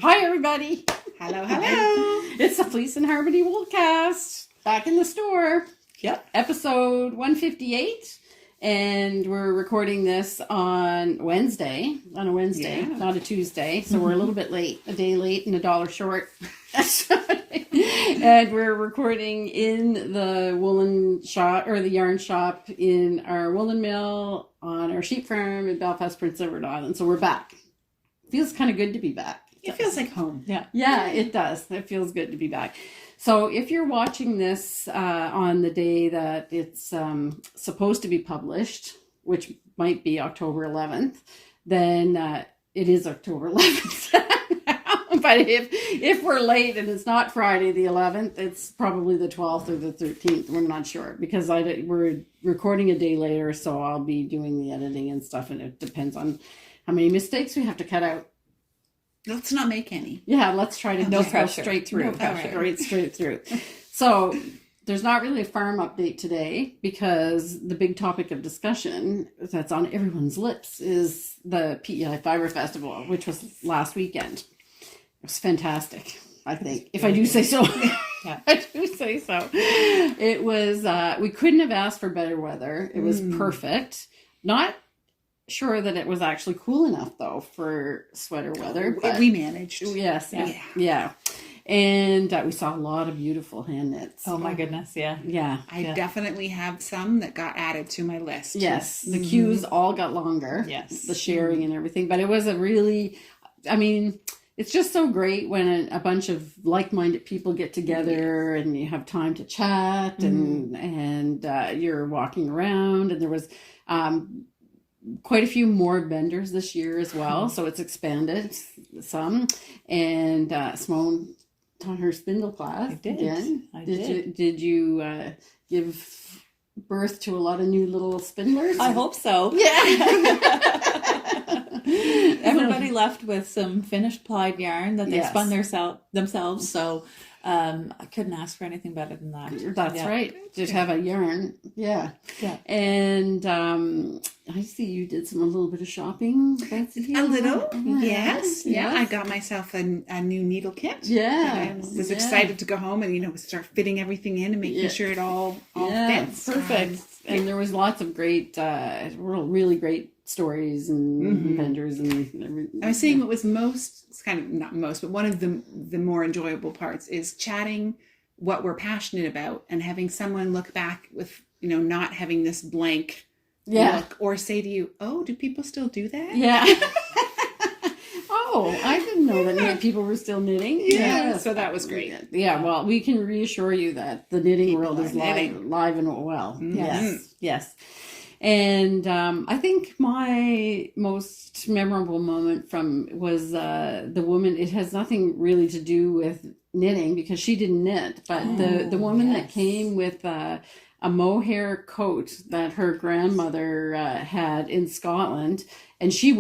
Hi, everybody. Hello, hello. It's the Fleece and Harmony Woolcast. Back in the store. Yep. Episode 158. And we're recording this on a Wednesday, not a Tuesday. So we're a little bit late, a day late and $1 short. And we're recording in the woolen shop, or the yarn shop, in our woolen mill on our sheep farm in Belfast, Prince Edward Island. So we're back. Feels kind of good to be back. It feels like home. Yeah, it does. It feels good to be back. So if you're watching this on the day that it's supposed to be published, which might be October 11th, then it is October 11th. But if we're late and it's not Friday the 11th, it's probably the 12th or the 13th. We're not sure because we're recording a day later, so I'll be doing the editing and stuff, and it depends on how many mistakes we have to cut out. Let's not make any. Yeah, let's try to no just pressure. Go straight through. No pressure. Right straight through. So there's not really a farm update today because the big topic of discussion that's on everyone's lips is the PEI Fibre Festival, which was last weekend. It was fantastic, I think, if I do say so. Yeah. I do say so. It was, we couldn't have asked for better weather. It was perfect. Not sure that it was actually cool enough, though, for sweater weather. But we managed. Yes. Yeah. And we saw a lot of beautiful hand knits. Oh my goodness, yeah. Yeah. I definitely have some that got added to my list. Yes. The queues all got longer. Yes. The sharing and everything. But it was a really, I mean, it's just so great when a bunch of like-minded people get together and you have time to chat and you're walking around, and there was quite a few more vendors this year as well, so it's expanded some. And Simone taught her spindle class. I did. Again. I did. Did you give birth to a lot of new little spindlers? I hope so. Yeah. Everybody left with some finished plied yarn that they Yes. spun themselves, so I couldn't ask for anything better than that. That's right. Just have a yarn. Yeah. Yeah. And I see you did a little bit of shopping, Betsy. A little, Yeah. yes. Yeah, I got myself a new needle kit. Yeah. I was excited to go home and, start fitting everything in and making sure it all fits. Perfect. And there was lots of great, really great stories and vendors and everything. I was saying what was it's kind of not most, but one of the more enjoyable parts is chatting what we're passionate about and having someone look back with, not having this blank look or say to you, oh, do people still do that? Yeah. Oh, I didn't know that people were still knitting. Yeah, so that was great. Yeah, well, we can reassure you that the knitting world is knitting. live and well. Mm-hmm. Yes. And I think my most memorable moment was the woman. It has nothing really to do with knitting because she didn't knit, but the woman that came with a mohair coat that her grandmother had in Scotland, and she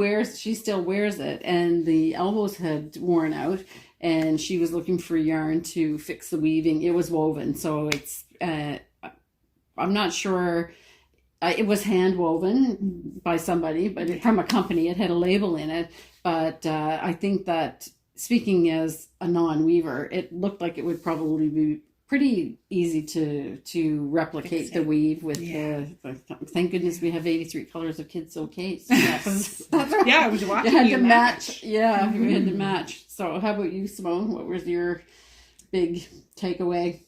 still wears it, and the elbows had worn out, and she was looking for yarn to fix the weaving. It was woven, so it's I'm not sure. It was hand woven by somebody, but from a company. It had a label in it, but I think that, speaking as a non-weaver, it looked like it would probably be pretty easy to replicate the weave with thank goodness we have 83 colors of Kids Okay. So Yeah, I was watching you had to match. Yeah, we had to match. So how about you, Simone? What was your big takeaway?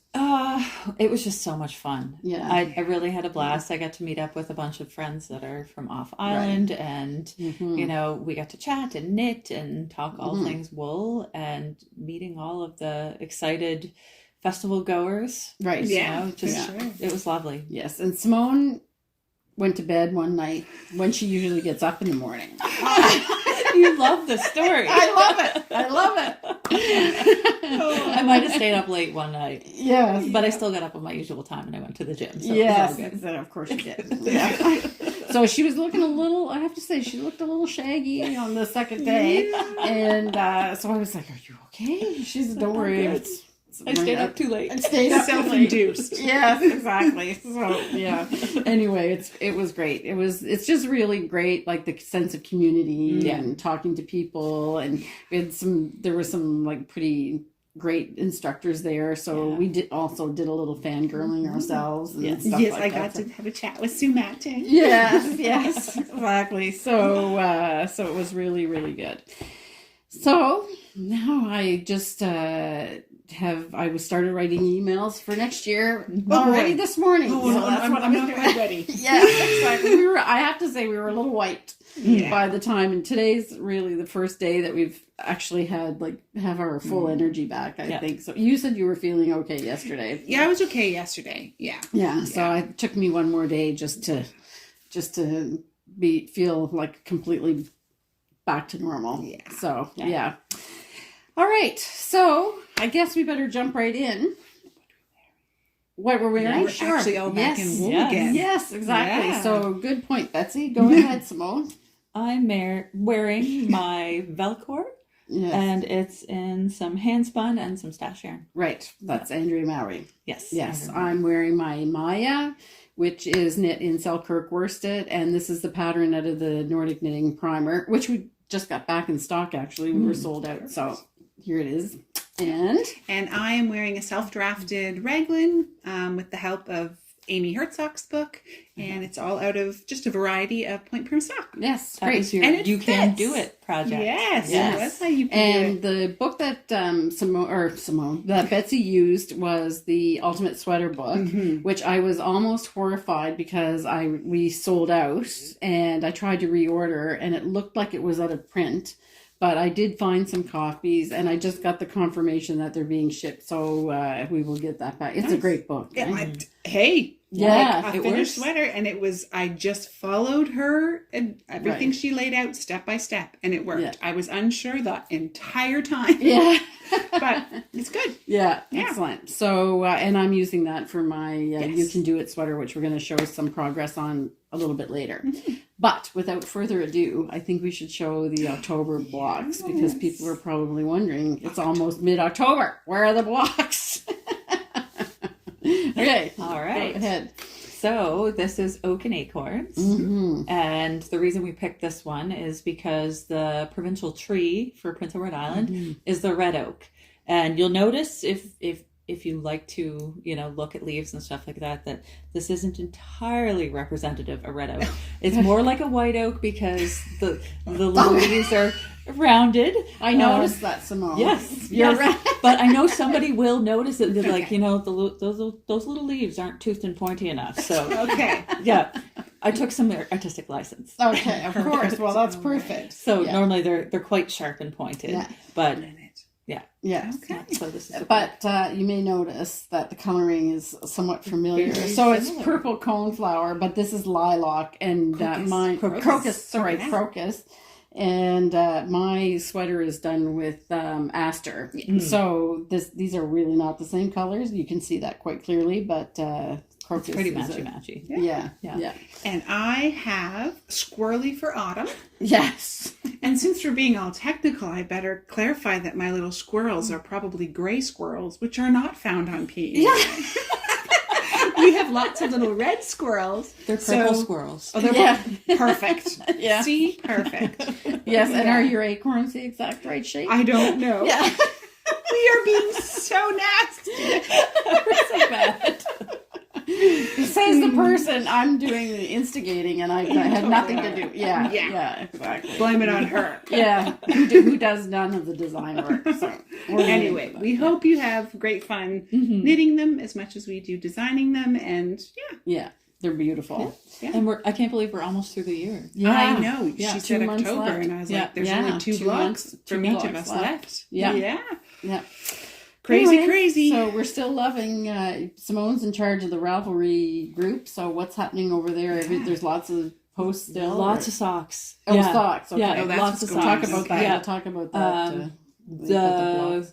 It was just so much fun. Yeah. I really had a blast. I got to meet up with a bunch of friends that are from off island, and we got to chat and knit and talk all things wool, and meeting all of the excited festival goers. Right. Yeah. It was lovely. Yes. And Simone went to bed one night when she usually gets up in the morning. You love the story. I love it. I might have stayed up late one night. Yes. But I still got up at my usual time and I went to the gym. So Yes. it was all good. Of course you did. Yeah. So she was looking I have to say, she looked a little shaggy on the second day. And so I was like, are you okay? She said, don't worry. I stayed up too late. I stayed up too late. Self-induced. Yes, exactly. So yeah. Anyway, it was great. It's just really great, like the sense of community and talking to people, and there were some like pretty great instructors there, so we did a little fangirling ourselves and stuff Yes, like I that. got to have a chat with Sue Matting. Yes, exactly. So it was really, really good. So now I just started writing emails for next year already this morning. Oh, so no, that's what I'm I'm not quite ready. Yeah, exactly. I have to say we were a little wiped by the time, and today's really the first day that we've actually had have our full energy back, I think. So you said you were feeling okay yesterday. Yeah, I was okay yesterday. Yeah. So it took me one more day just to feel like completely back to normal. Yeah. So yeah. All right. So I guess we better jump right in. What were we wearing? We're actually all back in wool again. Yes, exactly. Yeah. So good point, Betsy. Go ahead, Simone. I'm wearing my Velcro, and it's in some handspun and some stash yarn. Right. That's Andrea Mowry. Yes. Yes. I'm wearing my Maya, which is knit in Selkirk worsted, and this is the pattern out of the Nordic Knitting Primer, which we just got back in stock, actually. We were sold out, so here it is. And I am wearing a self-drafted raglan with the help of Amy Herzog's book, and it's all out of just a variety of point perm stock. Yes, That great. was your And it You Can fits. Do It project. Yes, Yes. that's how you can do it. And the book that that Betsy used was the Ultimate Sweater book, which I was almost horrified because we sold out, and I tried to reorder, and it looked like it was out of print. But I did find some copies, and I just got the confirmation that they're being shipped, so we will get that back. It's a great book. Right? A finished sweater, and I just followed her and everything she laid out step by step, and it worked. Yeah. I was unsure the entire time. Yeah. But it's good. Yeah, excellent. So, and I'm using that for my You Can Do It sweater, which we're going to show some progress on a little bit later. But without further ado, I think we should show the October blocks, because people are probably wondering, it's almost mid-October. Where are the blocks? Okay. All right. Go ahead. So this is Oak and Acorns. And the reason we picked this one is because the provincial tree for Prince Edward Island is the red oak. And you'll notice if you like to, look at leaves and stuff like that, that this isn't entirely representative of red oak. It's more like a white oak because the little leaves are rounded. I noticed that, Simone. Yes, You're right. But I know somebody will notice it. They're like, those little leaves aren't toothed and pointy enough. So Okay. yeah, I took some artistic license. Okay, of course. Well, that's perfect. So normally they're quite sharp and pointed, but Yes. Okay. so this is But you may notice that the coloring is somewhat familiar. So it's purple coneflower, but this is lilac, and crocus. Crocus. And my sweater is done with aster. So these are really not the same colors. You can see that quite clearly, but crocus it's pretty is matchy. Yeah. And I have squirrely for autumn. Yes. And since we're being all technical, I better clarify that my little squirrels are probably gray squirrels, which are not found on PEI. Yeah. We have lots of little red squirrels. They're purple squirrels. Oh, they're perfect. Yeah. See? Perfect. Yes, and are your acorns the exact right shape? I don't know. Yeah. We are being so nasty. We're so bad. Says the person I'm doing the instigating, and I had nothing to do. Yeah, exactly. Blame it on her. Yeah, who does none of the design work. So Anyway, we hope you have great fun knitting them as much as we do designing them, and yeah, they're beautiful. Yeah. And I can't believe we're almost through the year. Yeah, I know. Yeah, She 2 said months October, left. and I was Yeah. like, there's Yeah. only 2 blocks from each of us left. Yeah. Yeah. Crazy. So we're still loving. Simone's in charge of the Ravelry group. So what's happening over there? Yeah. There's lots of posts still. Lots of socks. Oh, socks. Okay. Yeah, that's lots of what's socks. going Talk about that. Yeah. We'll talk about that.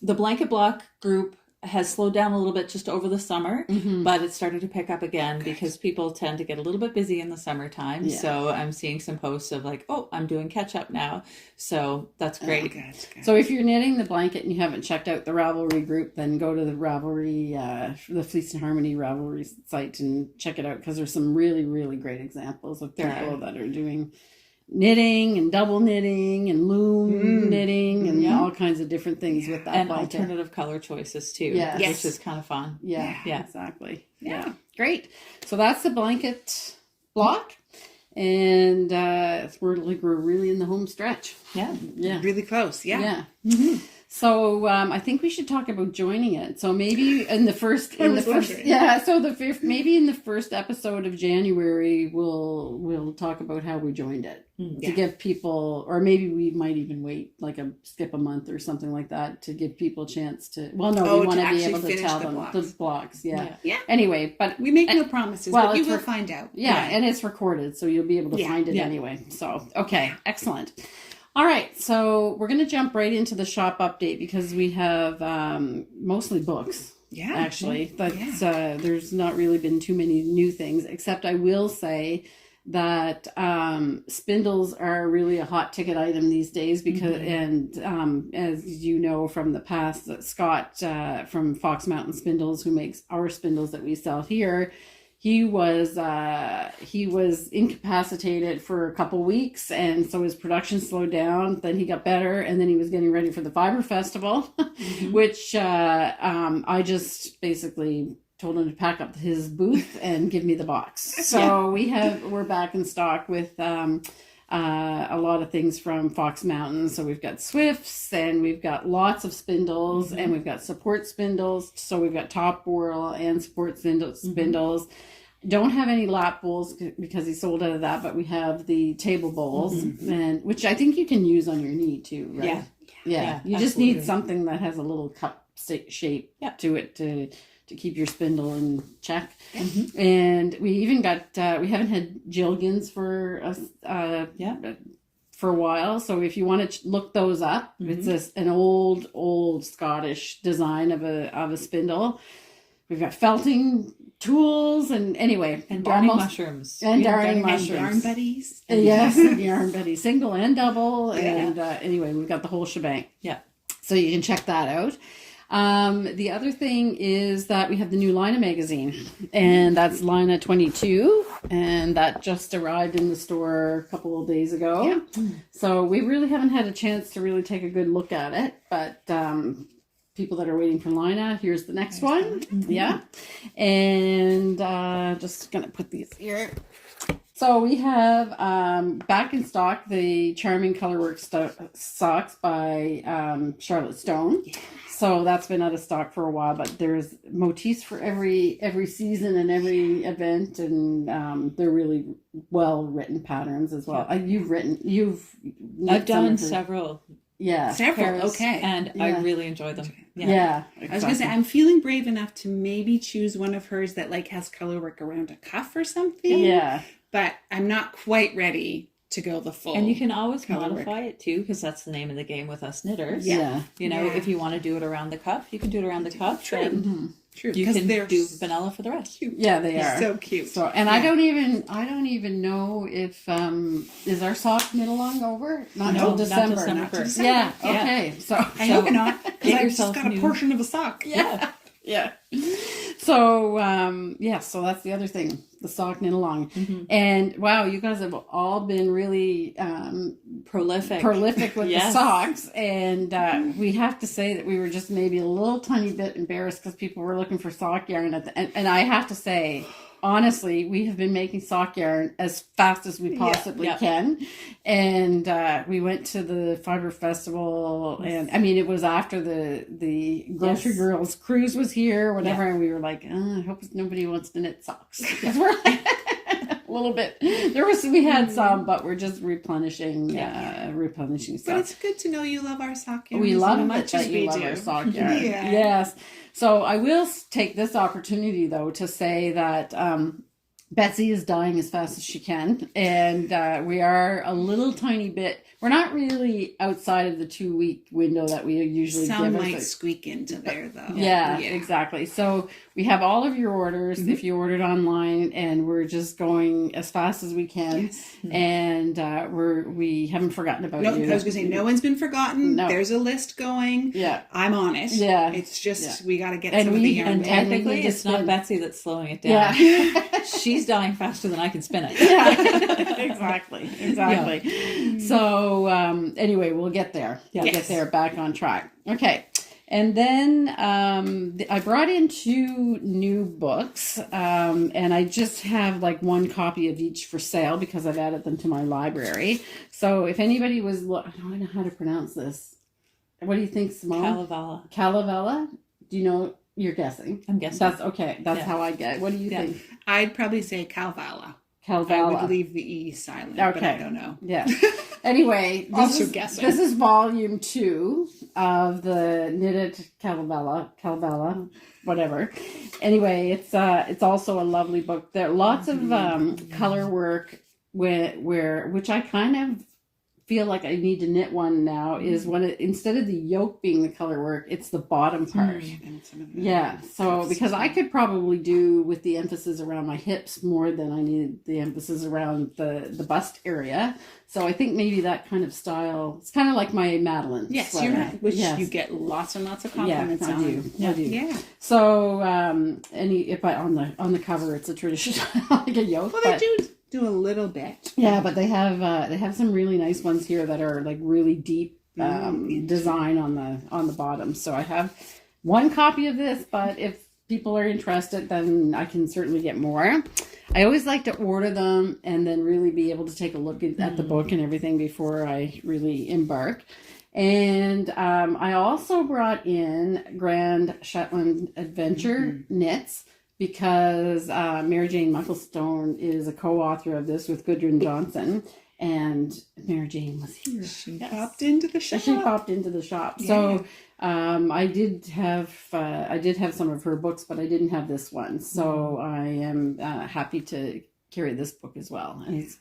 The blanket block group has slowed down a little bit just over the summer, but it started to pick up again because people tend to get a little bit busy in the summertime. Yeah. So I'm seeing some posts of like, oh, I'm doing catch up now. So that's great. Good. So if you're knitting the blanket and you haven't checked out the Ravelry group, then go to the Ravelry, the Fleece and Harmony Ravelry site and check it out, because there's some really, really great examples of people that are doing knitting and double knitting and loom knitting and all kinds of different things with that And blanket. alternative color choices too, Yes. which is kind of fun. Yeah, Yeah. exactly. Yeah. Great. So that's the blanket block. And we're really in the home stretch. Yeah. Yeah. Really close. Yeah. Yeah. So I think we should talk about joining it. So maybe in the first, So maybe in the first episode of January, we'll talk about how we joined it to give people, or maybe we might even wait skip a month or something like that to give people a chance to. Well, no, we want to be able to tell them the blocks. Yeah. Anyway, but we make no promises. But you will find out. Yeah, and it's recorded, so you'll be able to find it anyway. So okay, excellent. All right, so we're going to jump right into the shop update because we have mostly books. Yeah, actually, there's not really been too many new things, except I will say that spindles are really a hot ticket item these days because, and as you know from the past, Scott from Fox Mountain Spindles, who makes our spindles that we sell here. He was incapacitated for a couple weeks, and so his production slowed down. Then he got better, and then he was getting ready for the Fibre Festival, which I just basically told him to pack up his booth and give me the box. So we're back in stock with a lot of things from Fox Mountain. So we've got Swifts, and we've got lots of spindles, and we've got support spindles. So we've got top whorl and support spindles. Don't have any lap bowls because he sold out of that, but we have the table bowls, and which I think you can use on your knee too, right? Yeah. You just need something that has a little cup shape to it to keep your spindle in check. And we even got we haven't had Jilgins for a while, so if you want to look those up, it's an old Scottish design of a spindle. We've got felting tools and darning mushrooms and yarn buddies. Yes, yarn buddies, single and double, and we've got the whole shebang. Yeah, so you can check that out. The other thing is that we have the new Lina magazine, and that's Lina 22, and that just arrived in the store a couple of days ago. Yeah. So we really haven't had a chance to really take a good look at it, but people that are waiting for Lina, here's the next one. Yeah. And just gonna put these here. So we have back in stock the Charming Colorwork socks by Charlotte Stone. Yeah. So that's been out of stock for a while, but there's motifs for every season and every event, and they're really well written patterns as well. I've done several. Yeah, several. Okay, and I really enjoy them. Yeah. Exactly. I was gonna say I'm feeling brave enough to maybe choose one of hers that has color work around a cuff or something. Yeah, but I'm not quite ready to go the full. And you can always modify it too, because that's the name of the game with us knitters. Yeah, if you want to do it around the cuff, you can do it around the cuff. True. True. You can do vanilla for the rest. Cute. Yeah, they are so cute. So, and I don't even know if is our sock knit along over? Not till December. Not till December. Yeah. Okay. So I hope not. Because I've just got a portion of a sock. Yeah. Yeah. So so that's the other thing, the sock knit along. And wow, you guys have all been really prolific with the socks, and we have to say that we were just maybe a little tiny bit embarrassed because people were looking for sock yarn and I have to say, honestly, we have been making sock yarn as fast as we possibly can. And we went to the Fibre Festival, and I mean, it was after the Grocery Girls cruise was here, whatever, and we were like, I hope nobody wants to knit socks. Because we're a little bit, we had some, but we're just replenishing stuff. But it's good to know you love our sock yarn. We love much that you love our sock yarn. Yes. So I will take this opportunity, though, to say that Betsy is dying as fast as she can, and we are a little tiny bit. We're not really outside of the 2-week window that we usually Some give. might squeak into there, though. Yeah, exactly. So we have all of your orders if you ordered online, and we're just going as fast as we can. Yes. And we haven't forgotten about No, you. I was going to say, no one's been forgotten. No. There's a list going. Yeah. I'm on it. Yeah. It's just, Yeah. we got to get And some of we- the yarn. And we technically, need to it's not spin. Betsy that's slowing it down. Yeah. She's dying faster than I can spin it. Yeah. Exactly. So anyway, we'll get there. Yeah. We'll get there, back on track. Okay. And then I brought in 2 new books, and I just have like 1 copy of each for sale because I've added them to my library. So if anybody was, I don't know how to pronounce this. What do you think, Simone? Kalevala. Calavella? Do you know? You're guessing. I'm guessing. That's okay. That's Yeah. how I get it. What do you Yeah. think? I'd probably say Calvala. I Calvala. would leave the E silent, but Okay. I don't know. Yeah. Anyway, Also guessing. this is volume 2 of the knitted Calavella, whatever. Anyway, it's also a lovely book. There are lots of color work which I kind of feel like I need to knit one now is when instead of the yoke being the color work, it's the bottom part. And some of the- Yeah, so because I could probably do with the emphasis around my hips more than I need the emphasis around the bust area. So I think maybe that kind of style, it's kind of like my Madeline Yes, sweater. you're right. Which Yes. you get lots and lots of Yeah, compliments I on. do. Yeah. I do. Yeah. So on the cover, it's a traditional like a yoke. Well, but- they do a little bit. Yeah, but they have some really nice ones here that are like really deep design on the bottom. So I have 1 copy of this, but if people are interested, then I can certainly get more. I always like to order them and then really be able to take a look at the book and everything before I really embark. And I also brought in Grand Shetland Adventure knits, because Mary Jane Mucklestone is a co-author of this with Gudrun Johnson, and Mary Jane was here. She popped into the shop. She popped into the shop. So I did have some of her books, but I didn't have this one. So I am happy to carry this book as well, and it's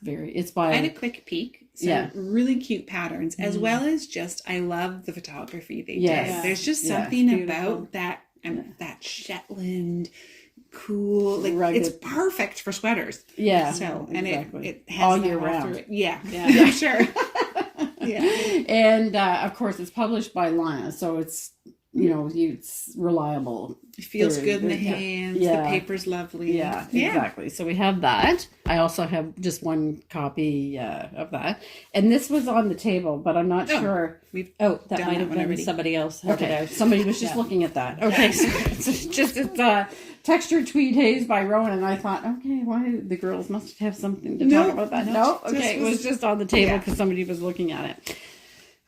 by. I had a quick peek. Some really cute patterns, as well as just I love the photography they did. There's just something about that that Shetland. Cool, like rugged. It's perfect for sweaters. Yeah, so and exactly. it has all that year all round. through it. Yeah, sure. Yeah, and of course it's published by Lana, so it's it's reliable. it feels They're- good in the they're- hands. yeah. The paper's lovely. Yeah, exactly. So we have that. I also have just 1 copy of that, and this was on the table, but I'm not sure. We've Oh, that done might that have one been already. somebody else. Had it Okay, out. somebody was just looking at that. Okay, so it's Textured Tweed Haze by Rowan, and I thought, okay, why the girls must have something to talk about that. No, okay, it was just on the table because somebody was looking at it.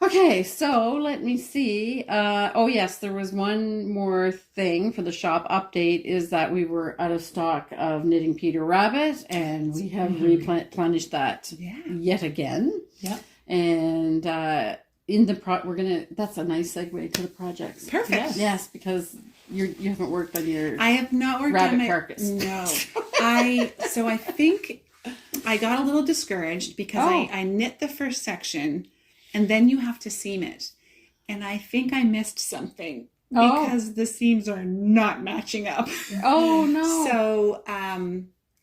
Okay, so let me see. Oh yes, there was one more thing for the shop update is that we were out of stock of Knitting Peter Rabbit, and we have replenished that yet again. Yeah. And that's a nice segue to the projects. Perfect. Yes, because you haven't worked on your I have not worked rabbit on my carcass. No, I think I got a little discouraged because I knit the first section, and then you have to seam it, and I think I missed something because the seams are not matching up. Oh no. So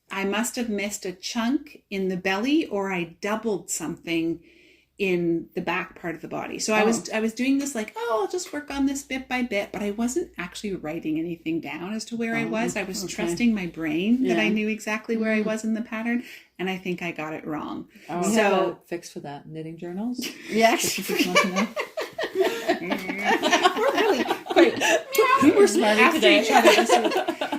I must have missed a chunk in the belly, or I doubled something in the back part of the body. So I was doing this like, I'll just work on this bit by bit, but I wasn't actually writing anything down as to where I was. I was trusting my brain that I knew exactly where I was in the pattern, and I think I got it wrong. We have a fix for that. Knitting journals. Yes. If you want to know. We're really quite We're smarter after today. each other this week.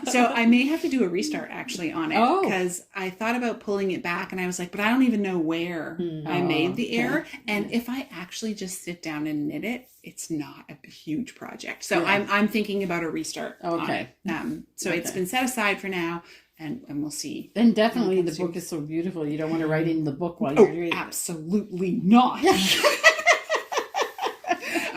So I may have to do a restart actually on it, because I thought about pulling it back, and I was like, but I don't even know where I made the error. And if I actually just sit down and knit it, it's not a huge project. So I'm thinking about a restart. Okay. On it. So it's been set aside for now, and we'll see. And definitely the book is so beautiful. You don't want to write in the book while you're doing it. Absolutely not.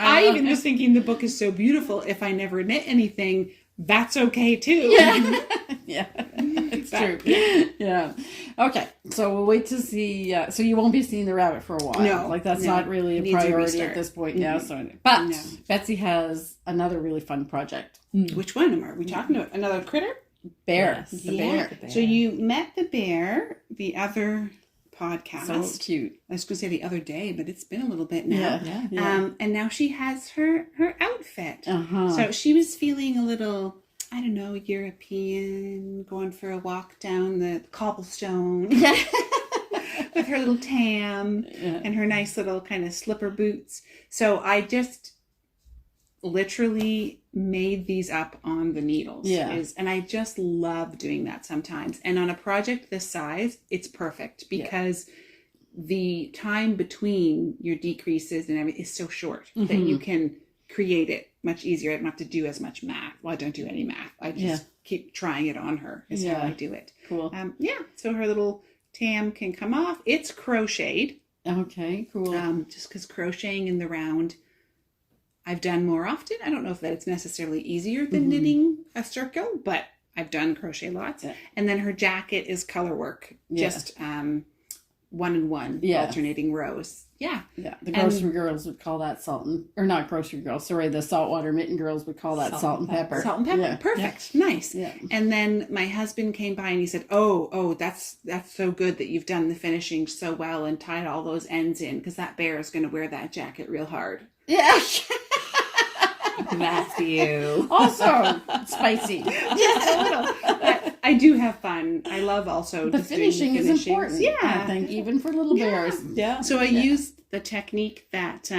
I even was thinking the book is so beautiful. If I never knit anything, that's okay too. Yeah. Yeah. It's true. Yeah. Okay. So we'll wait to see. So you won't be seeing the rabbit for a while. No. Like that's No. not really a Needs a priority at restart. this point. Mhm. Yeah. So, but No. Betsy has another really fun project. Which one are we talking about? Another critter? Bear. Yes. The Yeah. bear. So you met the bear the other podcast. So cute. I was going to say the other day, but it's been a little bit now. Yeah. And now she has her outfit. Uh-huh. So she was feeling a little, I don't know, European, going for a walk down the cobblestone with her little tam and her nice little kind of slipper boots. So I just literally made these up on the needles. And I just love doing that sometimes. And on a project this size, it's perfect because the time between your decreases and everything is so short that you can create it much easier. I don't have to do as much math. Well, I don't do any math. I just keep trying it on her is how I do it. Cool. So her little tam can come off. It's crocheted. Okay, cool. Just because crocheting in the round I've done more often. I don't know if that it's necessarily easier than knitting a circle, but I've done crochet lots. Yeah. And then her jacket is color work, just 1 and 1 alternating rows. Yeah. The grocery girls would call that or not grocery girls. Sorry, the saltwater mitten girls would call that salt and pepper. Salt and pepper. Yeah. Perfect. Yeah. Nice. Yeah. And then my husband came by and he said, "Oh, that's so good that you've done the finishing so well and tied all those ends in because that bear is going to wear that jacket real hard." Yeah. Matthew. Also spicy. Just a little. But I do have fun. I love also the just finishing doing the is important. Yeah. I think even for little bears. Yeah. So I used the technique that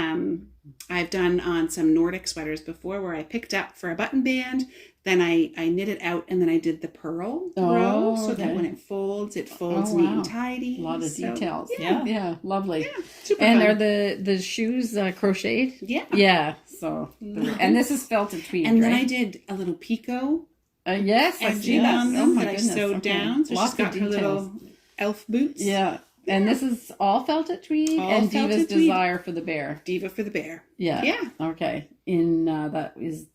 I've done on some Nordic sweaters before where I picked up for a button band, then I knit it out and then I did the purl row so that when it folds neat and tidy. A lot of details. Yeah. Yeah, lovely. Yeah, super and fun. are the shoes crocheted? Yeah. Yeah. So and this is felted tweed, and then right? I did a little picot yes, I see edging that. on Oh them my that I goodness. sewed down. So Lots she's got of her details. little elf boots. Yeah. And this is all felted tweed All and felted Diva's tweed. Desire for the bear. Diva for the bear. Yeah. Yeah. Okay. In that is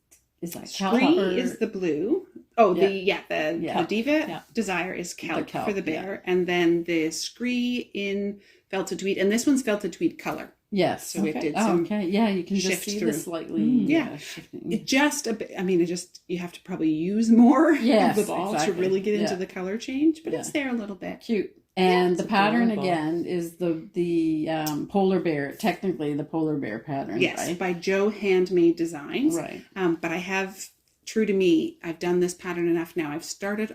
that kelp Spree or- is the blue. Oh, Yeah. the Diva Desire is kelp, kelp, for the bear. And then the Scree in felted tweed. And this one's felted tweed color. Yes. So it okay. did some Yeah, you can just shift see through. the slightly Yeah. shifting. It just a bit, I mean, you have to probably use more Yes, of the ball exactly. to really get into Yeah. the color change, but it's Yeah. there a little bit. Cute. And it's the pattern adorable. again is the polar bear, technically the polar bear pattern, Yes, right? by Joe Handmade Designs. Right. But I have, true to me, I've done this pattern enough now. I've started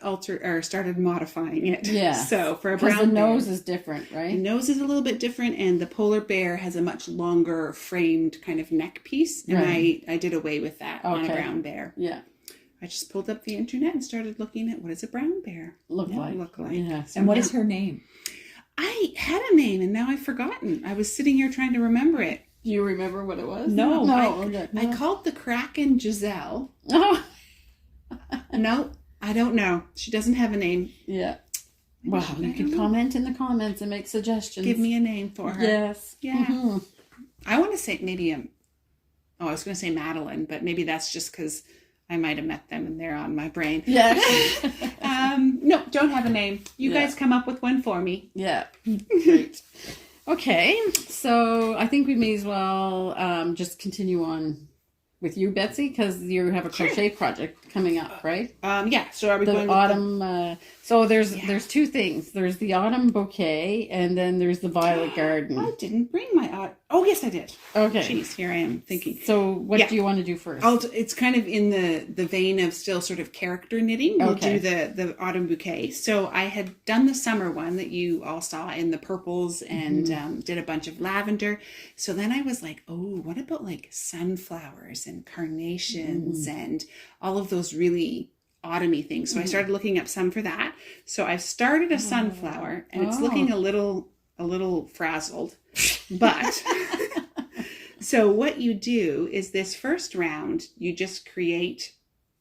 modifying it. Yeah. So for a Because brown the nose bear, is different, the right? nose is a little bit different, and the polar bear has a much longer framed kind of neck piece, and Right. I did away with that on a Okay. brown bear. Yeah. I just pulled up the internet and started looking at what does a brown bear Look like. Yeah. And what is her name? I had a name and now I've forgotten. I was sitting here trying to remember it. Do you remember what it was? No. Okay. I called the Kraken Giselle. Oh. No, I don't know. She doesn't have a name. Yeah. Well, I you don't can know. comment in the comments and make suggestions. Give me a name for her. Yes. Yeah. Mhm. I want to say maybe I was going to say Madeline, but maybe that's just because I might have met them and they're on my brain. Yeah. No, don't have a name. You Yeah. guys come up with one for me. Yeah. Great. Okay. So I think we may as well just continue on with you, Betsy, because you have a crochet project coming up, right? Yeah. So are we The going autumn. So there's two things. There's the autumn bouquet, and then there's the violet garden. I didn't bring my Oh, yes, I did. Okay. Jeez, here I am thinking. So what Yeah. do you want to do first? It's kind of in the vein of still sort of character knitting. We'll Okay. do the autumn bouquet. So I had done the summer one that you all saw in the purples and did a bunch of lavender. So then I was like, oh, what about like sunflowers and carnations and all of those really autumny things. So I started looking up some for that. So I've started a sunflower and it's looking a little frazzled, but so what you do is this first round, you just create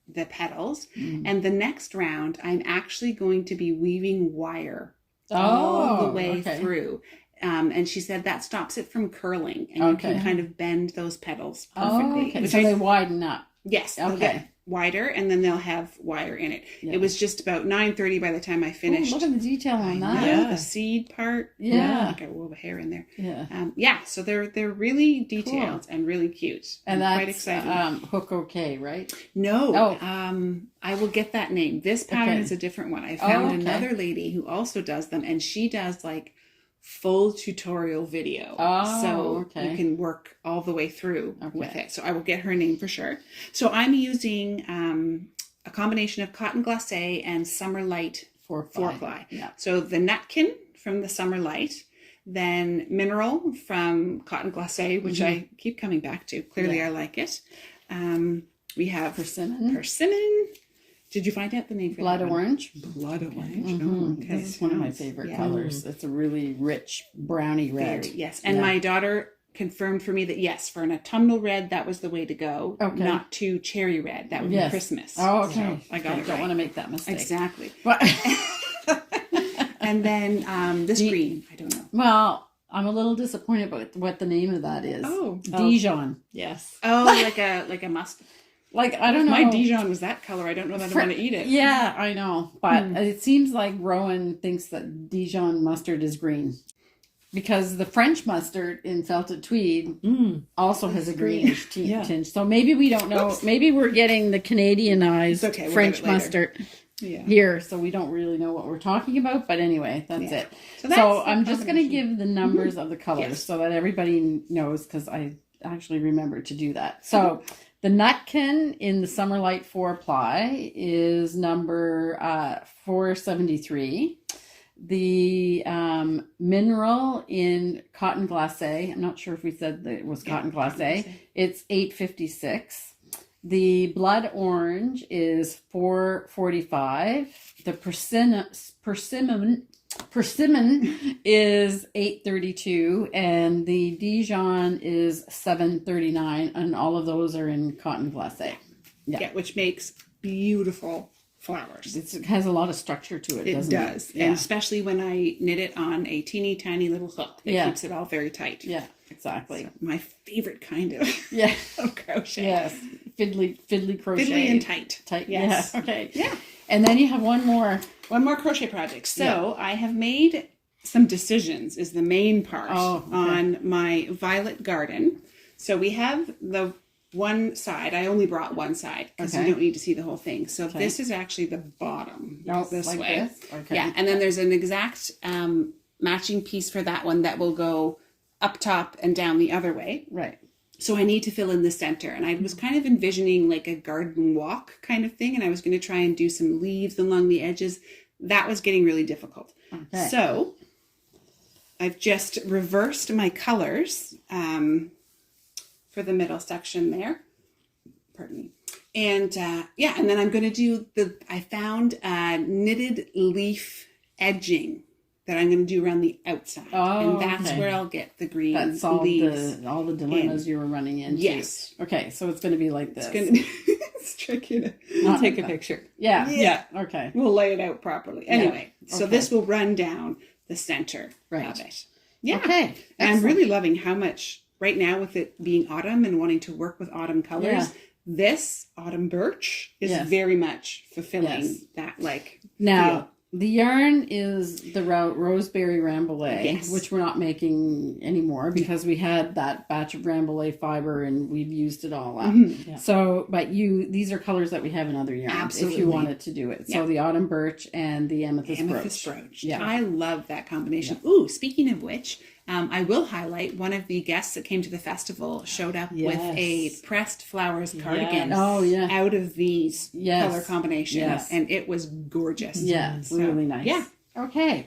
the petals and the next round, I'm actually going to be weaving wire all the way through. And she said that stops it from curling and you can kind of bend those petals perfectly. Okay. Which So they widen up. yes, they'll Okay. get wider, and then they'll have wire in it. Yeah. It was just about 9:30 by the time I finished. Ooh, look at the detail on that. Yeah, the seed part. Yeah. Like a wool of hair in there. Yeah. So they're really detailed and really cute. And I'm that's quite excited. Hook OK, right? No. Oh. I will get that name. This pattern is a different one. I found another lady who also does them, and she does like full tutorial video. So you can work all the way through with it. So I will get her name for sure. So I'm using a combination of cotton glacé and Summer Light 4-ply. Yeah. So the Nutkin from the Summer Light, then Mineral from Cotton Glacé, which I keep coming back to. Clearly I like it. We have Persimmon. Did you find out the name for Blood that one? Orange? Blood Orange. Mm-hmm. Oh, okay. This is one of my favorite colors. It's a really rich browny red. Yes. And my daughter confirmed for me that yes, for an autumnal red, that was the way to go. Okay. Not too cherry red. That would be Christmas. Oh, okay. So I got it. Don't want to make that mistake. Exactly. But And then this green, I don't know. well, I'm a little disappointed about what the name of that is. Dijon. Yes. Oh, like a mustard. Like, I don't know. My Dijon was that color. I don't know that I want to eat it. Yeah, I know. But it seems like Rowan thinks that Dijon mustard is green. Because the French mustard in felted tweed also has a greenish tinge. So maybe we don't know. Oops. Maybe we're getting the Canadianized French mustard here. So we don't really know what we're talking about. But anyway, that's it. So I'm just going to give the numbers of the colors so that everybody knows, because I actually remembered to do that. So the Nutkin in the Summer Light 4-ply is number 473. The Mineral in Cotton Glacé, I'm not sure if we said that it was Cotton Glacé, it's 856. The Blood Orange is 445. The Persimmon is 832, and the Dijon is 739, and all of those are in Cotton Glacé. Yeah, which makes beautiful flowers. It has a lot of structure to it, doesn't it? It does. And especially when I knit it on a teeny tiny little hook that keeps it all very tight. Yeah, exactly. So my favorite kind of of crochet. Yes. Fiddly crochet. Fiddly and tight. Yes. Yeah. Okay. Yeah. And then you have one more crochet project. So I have made some decisions is the main part on my violet garden. So we have the one side. I only brought one side because you don't need to see the whole thing. So this is actually the bottom. This like way. This? Okay. Yeah. And then there's an exact matching piece for that one that will go up top and down the other way. Right. So I need to fill in the center. And I was kind of envisioning like a garden walk kind of thing. And I was going to try and do some leaves along the edges. That was getting really difficult. Okay. So I've just reversed my colors for the middle section there. Pardon me. And and then I'm going to do I found knitted leaf edging that I'm going to do around the outside. And that's where I'll get the green leaves. That's all the dilemmas you were running into. Yes. Okay, so it's going to be like this. It's tricky to take a picture. Yeah. Okay. We'll lay it out properly. Anyway, so this will run down the center of it. Yeah. Okay. And I'm really loving how much, right now with it being autumn and wanting to work with autumn colors, this autumn birch is very much fulfilling that feel. The yarn is the Roseberry Rambouillet, which we're not making anymore because we had that batch of Rambouillet fiber and we've used it all up. Mm-hmm. Yeah. So, but these are colors that we have in other yarns if you wanted to do it. So the autumn birch and the amethyst brooch. Yeah. I love that combination. Yeah. Ooh, speaking of which, I will highlight one of the guests that came to the festival showed up with a pressed flowers cardigan out of these color combinations, and it was gorgeous. Yeah, really nice. Yeah. Okay.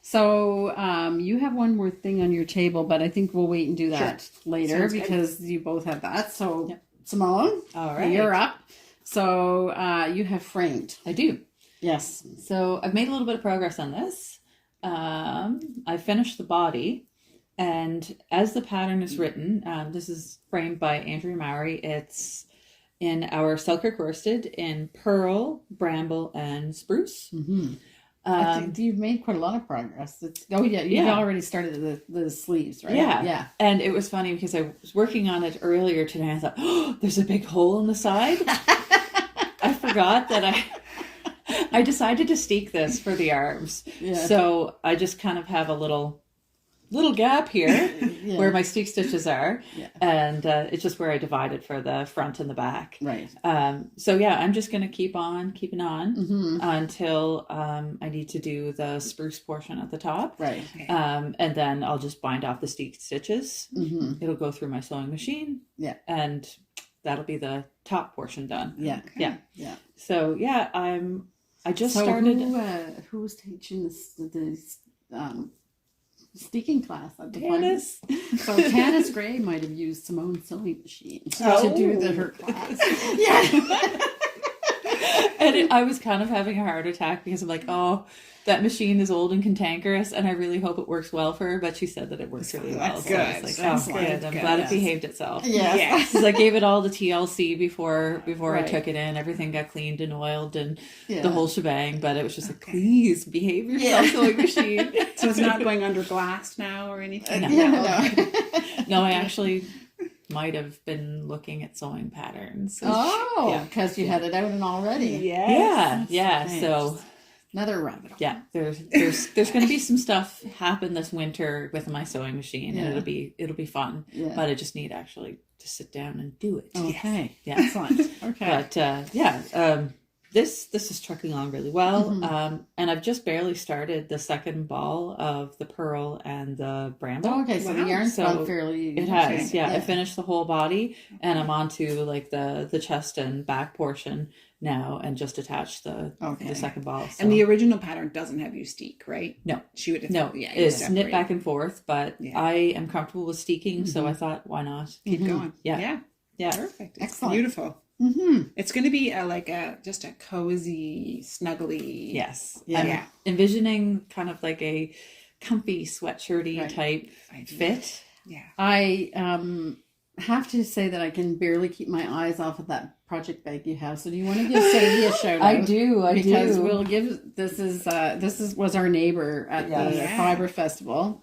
So you have one more thing on your table, but I think we'll wait and do that later because you both have that. So Simone, all right, you're up. So you have framed. I do. Yes. So I've made a little bit of progress on this. I finished the body, and as the pattern is written, this is framed by Andrea Mowry. It's in our Selkirk worsted in pearl, bramble, and spruce. Mm-hmm. I think you've made quite a lot of progress. You've already started the sleeves, right? Yeah. And it was funny because I was working on it earlier today. I thought, oh, there's a big hole in the side. forgot that I decided to steek this for the arms. Yeah. So I just kind of have a little gap here where my steek stitches are. Yeah. And it's just where I divided for the front and the back. Right. So yeah, I'm just going to keep on keeping on until I need to do the spruce portion at the top. Right. Okay. And then I'll just bind off the steek stitches. It'll go through my sewing machine. Yeah. And that'll be the top portion done. Yeah. Yeah. Yeah. So yeah, I just started. Who was teaching the steeking class at the Tanis. So Tanis Gray might have used Simone's sewing machine to do her class. Yeah. And I was kind of having a heart attack because I'm like, oh, that machine is old and cantankerous, and I really hope it works well for her. But she said that it works really well. That's So I good. was like, That's oh, good. good. I'm Good. glad Yes. it behaved itself. Yes. Yes. Because I gave it all the TLC before I Right. took it in. Everything got cleaned and oiled and Yeah. the whole shebang. But it was just like, please behave yourself, sewing machine. So it's not going under glass now or anything? No. Yeah, No, I actually might have been looking at sewing patterns. Oh, Yeah. because you had it out and already. Yeah. Nice. So Another rabbit hole. yeah, there's going to be some stuff happen this winter with my sewing machine, and it'll be fun. Yeah. But I just need actually to sit down and do it. Okay. Yeah. Excellent. Okay. But this is trucking along really well. And I've just barely started the second ball of the pearl and the bramble. Oh, okay, so the Wow. yarn's So gone fairly. It has, okay. yeah. I finished the whole body, and I'm on to like the chest and back portion now, and just attached the second ball. So. And the original pattern doesn't have you steek, right? No. She would have. No, Yeah, you it's knit separate. back and forth, but Yeah. I am comfortable with steeking, so I thought, why not? Keep going. Yeah. Yeah. Perfect. It's Excellent. beautiful. Mm-hmm. It's going to be just a cozy, snuggly. Yes. Yeah. I'm Yeah. envisioning kind of like a comfy sweatshirty Right. type fit. Yeah. I have to say that I can barely keep my eyes off of that project bag you have. So do you want to give Sadie a shout out? I do. Because we'll give this was our neighbor at the Yeah. Fibre Festival,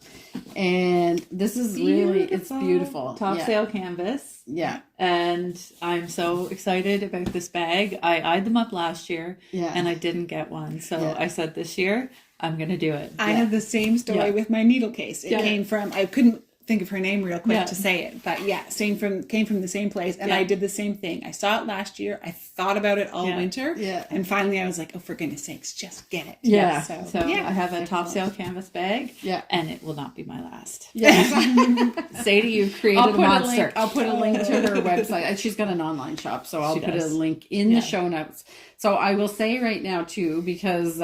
and this is really it's beautiful. Top yeah. sale canvas. Yeah, And I'm so excited about this bag. I eyed them up last year yeah, and I didn't get one. So Yeah. I said this year, I'm going to do it. I had the same story Yeah. with my needle case. It Yeah. came from, I couldn't think of her name real quick Yeah. to say it, but yeah, came from the same place. And Yeah. I did the same thing. I saw it last year. I thought about it all Yeah. winter. Yeah. And finally I was like, oh, for goodness sakes, just get it. Yeah. So yeah. I have a top sale canvas bag. Yeah. And it will not be my last. yeah. Sadie, you've created I'll a put a monster. link. I'll put a link to her website. And she's got an online shop, so I'll She put does. a link in Yeah. the show notes. So I will say right now too, because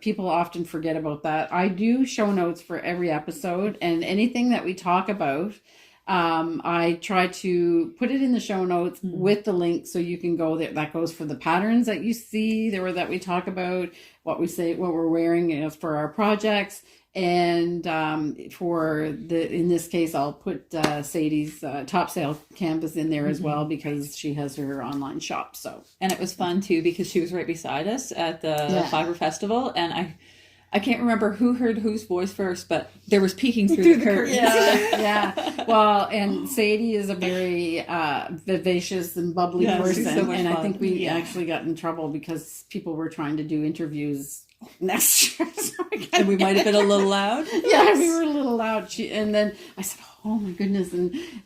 people often forget about that. I do show notes for every episode, and anything that we talk about, I try to put it in the show notes with the link, so you can go there. That goes for the patterns that you see there that we talk about, what we say, what we're wearing, for our projects. And in this case, I'll put Sadie's top sale canvas in there as well, because she has her online shop. So And it was fun too, because she was right beside us at the Yeah. Fibre Festival, and I can't remember who heard whose voice first, but there was peeking through the curtains. yeah. Well, and Sadie is a very vivacious and bubbly Yeah, she's person, so much and I fun. think we Yeah. actually got in trouble because people were trying to do interviews next year. So And we might have been a little loud. yeah, we were a little loud. And then I said, "Oh my goodness!"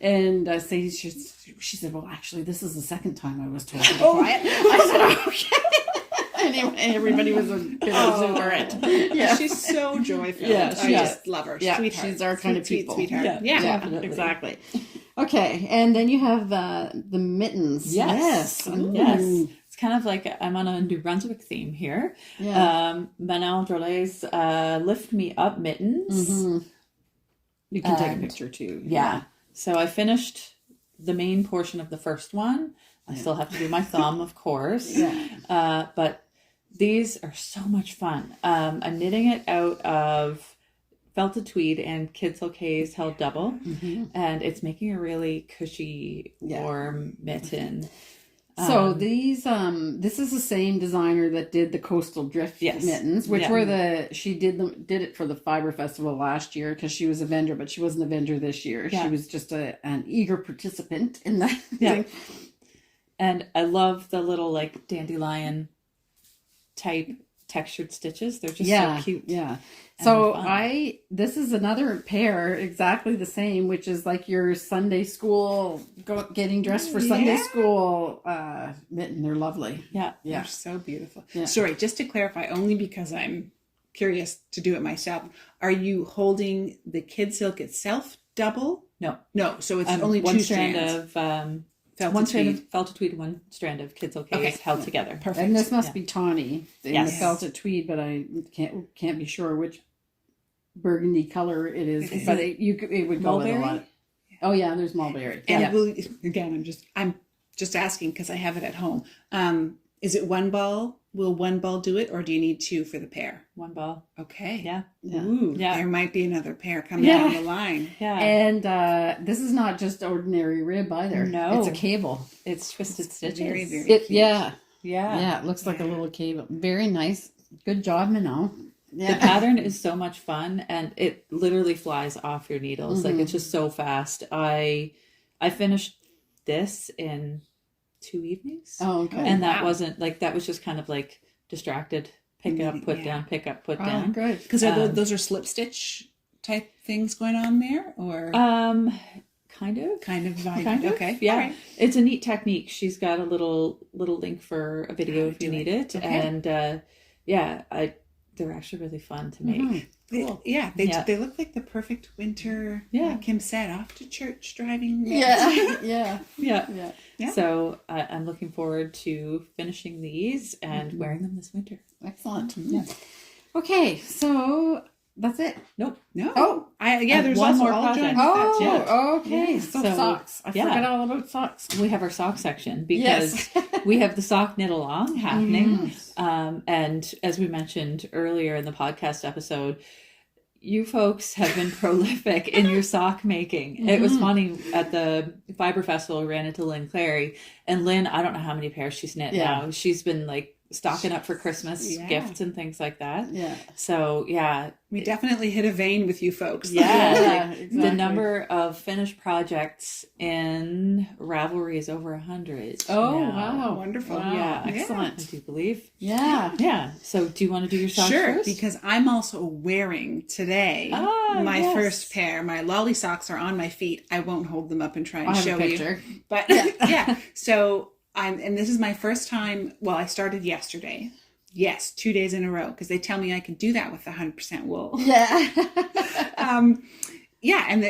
And Sadie, she said, "Well, actually, this is the second time I was told to be quiet." I said, "Okay." Anyway, everybody was a bit exuberant. Yeah, She's so joyful. Yeah, I she just love her. Yeah, Sweetheart. she's our kind of Sweet, people. sweetheart. Yeah. Yeah. Definitely. exactly. Okay, and then you have the mittens. Yes. Ooh. Yes. It's kind of like I'm on a New Brunswick theme here. Yeah. Manon Drolet's Lift Me Up mittens. Mhm. You can take a And- picture too. Yeah. So I finished the main portion of the first one. I still have to do my thumb, of course. Yeah. But these are so much fun. I'm knitting it out of felted tweed and Kids Okays held double, and it's making a really cushy, warm mitten. So these, this is the same designer that did the coastal drift Yes. mittens, which Yeah. were she did it for the Fibre Festival last year because she was a vendor, but she wasn't a vendor this year. Yeah. She was just an eager participant in that Yeah. thing. And I love the little like dandelion type textured stitches. They're just so cute. Yeah. And So they're fun. this is another pair exactly the same, which is like your Sunday school getting dressed for Sunday school mitten. They're lovely. Yeah. They're so beautiful. Yeah. Sorry, just to clarify, only because I'm curious to do it myself. Are you holding the kid silk itself double? No. So it's only one two strand strands. of Felted one strand tweed. of felted tweed, one strand of kid silk is held together. Perfect. And this must be tawny in the Yes. felted tweed, but I can't be sure which burgundy color it is. But it would go with a lot. Oh yeah, there's mulberry. And again, I'm just asking because I have it at home. Is it one ball? Will one ball do it, or do you need two for the pair? One ball. Okay. Yeah. Ooh, Yeah. there might be another pair coming down the line. Yeah. And this is not just ordinary rib either. No. It's a cable. It's twisted stitches. Very, very cute. Yeah. Yeah. It looks like a little cable. Very nice. Good job, Minnow. The pattern is so much fun, and it literally flies off your needles. Like, it's just so fast. I finished this in 2 evenings. Oh, okay. And that wasn't like, that was just kind of like distracted. Pick up, put down, pick up, put down. Good. Because those are slip stitch type things going on there, or Kind of. kind of vibe? Kind of, Okay. yeah. All right. It's a neat technique. She's got a little link for a video if you need it. Okay. And they're actually really fun to make. Cool. They look like the perfect winter. Yeah. Kim said, off to church driving. Yeah. Yeah. Yeah. So I'm looking forward to finishing these and wearing them this winter. Excellent. Yeah. Okay, so that's it. Nope. No. Oh. There's one also more all project. joined with that, too. Oh, okay. Yeah. So So, socks. I forgot all about socks. We have our sock section because Yes. we have the sock knit along happening. Mm-hmm. And as we mentioned earlier in the podcast episode, you folks have been prolific in your sock making. It was funny at the Fibre Festival. We ran into Lynn Clary, and Lynn, I don't know how many pairs she's knit now. She's been like stocking up for Christmas gifts and things like that. Yeah. So We definitely hit a vein with you folks. Yeah, like, exactly. the number of finished projects in Ravelry is over 100. Oh, now. wow. Wonderful. Wow. Yeah. Excellent. I do believe. Yeah. Yeah. So do you want to do your socks Sure, first? because I'm also wearing today my yes. first pair. My lolly socks are on my feet. I won't hold them up and try and I have show a picture. you. But yeah, so and this is my first time. Well, I started yesterday. Yes, 2 days in a row, because they tell me I can do that with 100% wool. Yeah.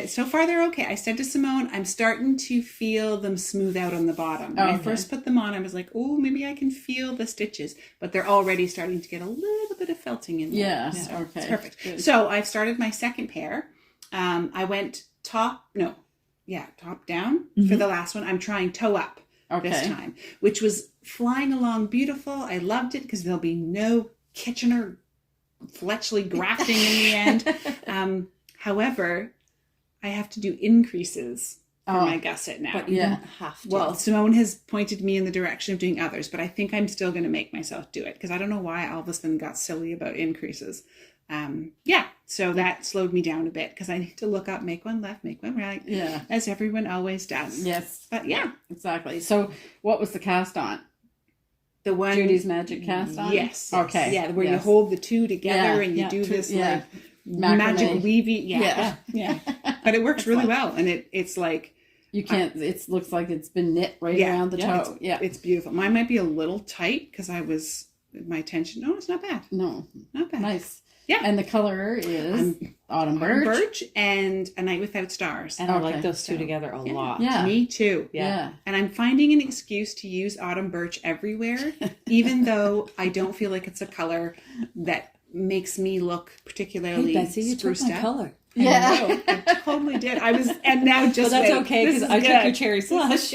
So far they're okay. I said to Simone, I'm starting to feel them smooth out on the bottom. When I first put them on, I was like, oh, maybe I can feel the stitches, but they're already starting to get a little bit of felting in there. Yes. So Okay. it's perfect. Good. So I've started my second pair. I went top down for the last one. I'm trying toe up this time, which was flying along beautiful. I loved it because there'll be no Kitchener Fletchley grafting in the end. However, I have to do increases for my gusset now. But you don't have to. Well, Simone has pointed me in the direction of doing others, but I think I'm still going to make myself do it because I don't know why I all of a sudden got silly about increases. So that slowed me down a bit because I need to look up, make one left, make one right. Yeah. As everyone always does. Yes. But yeah. Exactly. So what was the cast on? The one Judy's Magic cast on? Yes. Okay. Yeah, where you hold the two together and you do this like magic weaving. Yeah. But it works really well. And it's like you can't it looks like it's been knit right around the toe. It's beautiful. Mine might be a little tight because my tension. No, it's not bad. No. Not bad. Nice. Yeah. And the color is Autumn Birch. And A Night Without Stars. And I like those two together a lot. Yeah. Me too. Yeah. And I'm finding an excuse to use Autumn Birch everywhere, even though I don't feel like it's a color that makes me look particularly Hey, Betsy, you took spruced my up. color. Yeah. I totally did. And now just Well, that's wait. okay This because is I took good. your cherry slush. This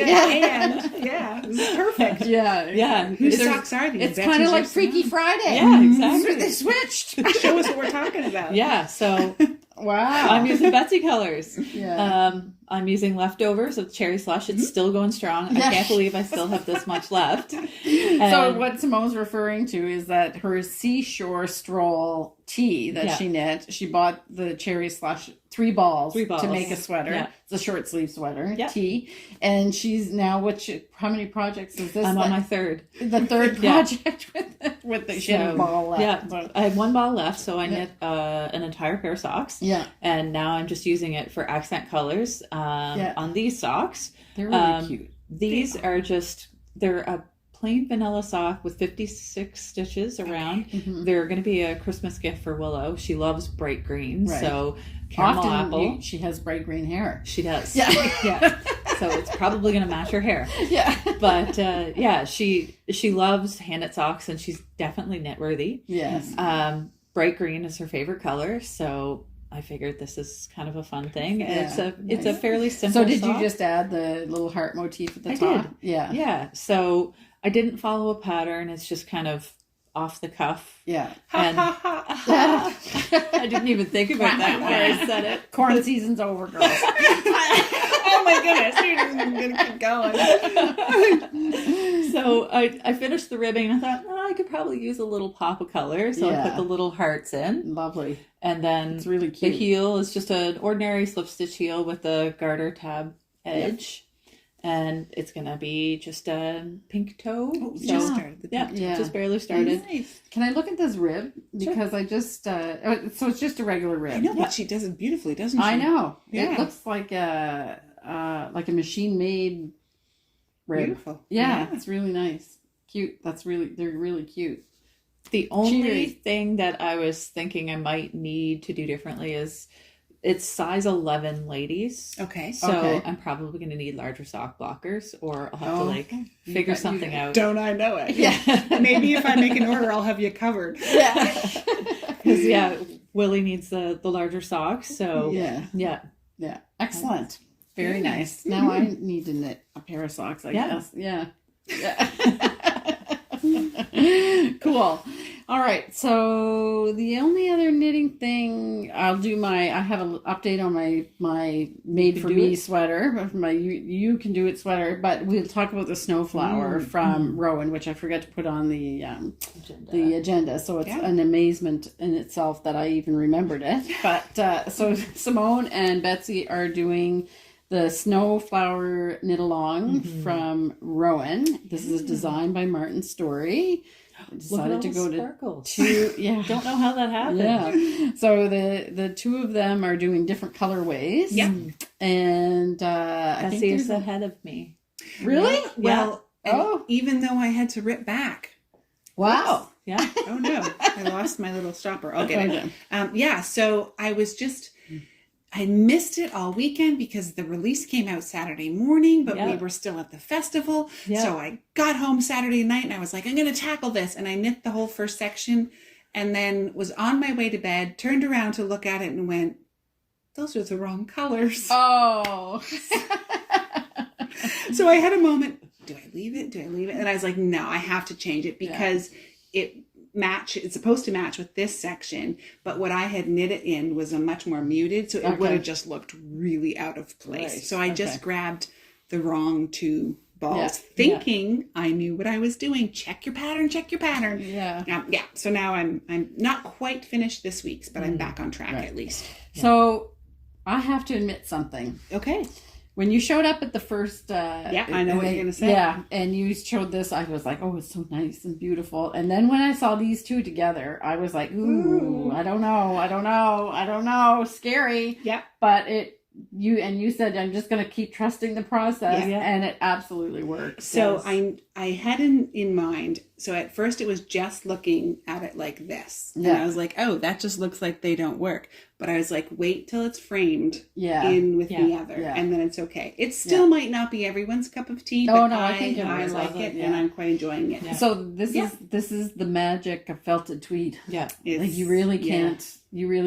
is perfect. Yeah. Yeah. Whose socks are these? It's kind of like Freaky Friday. Yeah, exactly. They switched. Show us what we're talking about. Yeah, so Wow. I'm using Betsy colors. Yeah. I'm using leftovers of cherry slush. It's still going strong. Yeah. I can't believe I still have this much left. So And- what Simone's referring to is that her seashore stroll tee that Yeah. she knit, she bought the cherry slush 3 balls, 3 balls. to make a sweater. Yeah. It's a short sleeve sweater Yeah. tee, and she's now how many projects is this? I'm on my third. the third Yeah. project with the she had a ball left. Yeah, So- I have 1 ball left, so I Yeah. knit an entire pair of socks. yeah, And now I'm just using it for accent colors on these socks. they're really cute. These are just, they're a plain vanilla sock with 56 stitches around. Mhm. They're going to be a Christmas gift for Willow. She loves bright green, Right. so caramel Often apple. she has bright green hair. She does. Yeah. Yeah. So it's probably going to match her hair. Yeah. But yeah, she loves hand-knit socks, and she's definitely knit-worthy. Yes. Bright green is her favorite color, so I figured this is kind of a fun thing. And Yeah, it's a nice. fairly simple So did sock. you just add the little heart motif at the I top? did. Yeah. Yeah. So I didn't follow a pattern. It's just kind of off the cuff. Yeah. And I didn't even think about that when I said it. Corn season's over, girls. Oh my goodness, you're just gonna keep going. So I finished the ribbing and I thought, I could probably use a little pop of color. So I Yeah. put the little hearts in. Lovely. And then It's really the cute. heel is just an ordinary slip stitch heel with a garter tab edge. And it's going to be just a pink toe. Oh, So, just started the yeah, pink toe. just barely started. Nice. Can I look at this rib? Because I just, so it's just a regular rib. I know, but she does it beautifully, doesn't she? I know. Yeah. It looks like a machine made rib. Beautiful. Yeah, it's really nice. Cute. They're really cute. The only Cheers. thing that I was thinking I might need to do differently is it's size 11 ladies. Okay. So Okay. I'm probably going to need larger sock blockers, or I'll have Oh, to like okay. figure You- something out. Don't I know it? Yeah. Maybe if I make an order, I'll have you covered. Yeah. Because yeah, Willie needs the larger socks. So Yeah. yeah. Yeah. Excellent. Very Very nice. Now I need to knit a pair of socks, I Yeah. guess. Yeah. Yeah. Cool. All right. So the only other knitting thing I have an update on my made for Do me It? sweater, my you can do it sweater, but we'll talk about the Snowflower from ROWAN, which I forgot to put on the agenda. So it's an amazement in itself that I even remembered it. But so Simone and Betsy are doing the Snowflower knit along from ROWAN. This is designed by Martin Story. I decided to go to Don't know how that happened. yeah. So the two of them are doing different colorways. Yeah. And I think Betsy is there's ahead of me. really Well, Oh. even though I had to rip back. wow. Yeah. Oh no, I lost my little stopper. I'll get it. Yeah, so I missed it all weekend because the release came out Saturday morning, but we were still at the festival. Yeah. So I got home Saturday night and I was like, I'm going to tackle this. And I knit the whole first section and then was on my way to bed, turned around to look at it and went, those are the wrong colors. Oh. So I had a moment, do I leave it? And I was like, no, I have to change it because it's supposed to match with this section, but what I had knit it in was a much more muted, so it would have just looked really out of place. Right. So I just grabbed the wrong 2 balls, Yeah. thinking I knew what I was doing. Check your pattern. Yeah. So now I'm not quite finished this week's, but I'm back on track at least. So I have to admit something. Okay. When you showed up at the first I know what you're gonna say. Yeah, and you showed this, I was like, oh, it's so nice and beautiful. And then when I saw these two together, I was like, ooh, I don't know, scary. Yep. But you said I'm just gonna keep trusting the process, Yeah. and it absolutely worked. So Yes. I had in mind, so at first it was just looking at it like this. And Yeah. I was like, oh, that just looks like they don't work. But I was like, wait till it's framed Yeah. in with the Yeah. other. Yeah. And then it's okay. It still might not be everyone's cup of tea, Oh, but no, I think it I is. like I it like- and yeah. I'm quite enjoying it. Yeah. So this is the magic of felted tweed. Yeah. It's- Like you really yeah.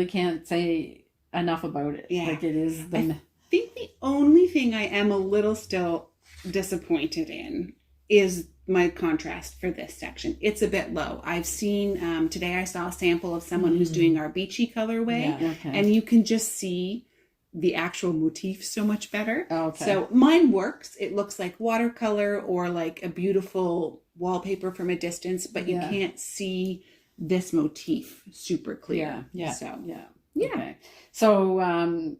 can't say enough about it. Yeah. Like it is the I think the only thing I am a little still disappointed in is my contrast for this section. It's a bit low. I've seen today I saw a sample of someone who's doing our Beachy Colourway, Yeah. okay. and you can just see the actual motif so much better. Okay. So mine works. It looks like watercolor or like a beautiful wallpaper from a distance, but you can't see this motif super clear. Yeah. So Yeah. yeah. Okay. So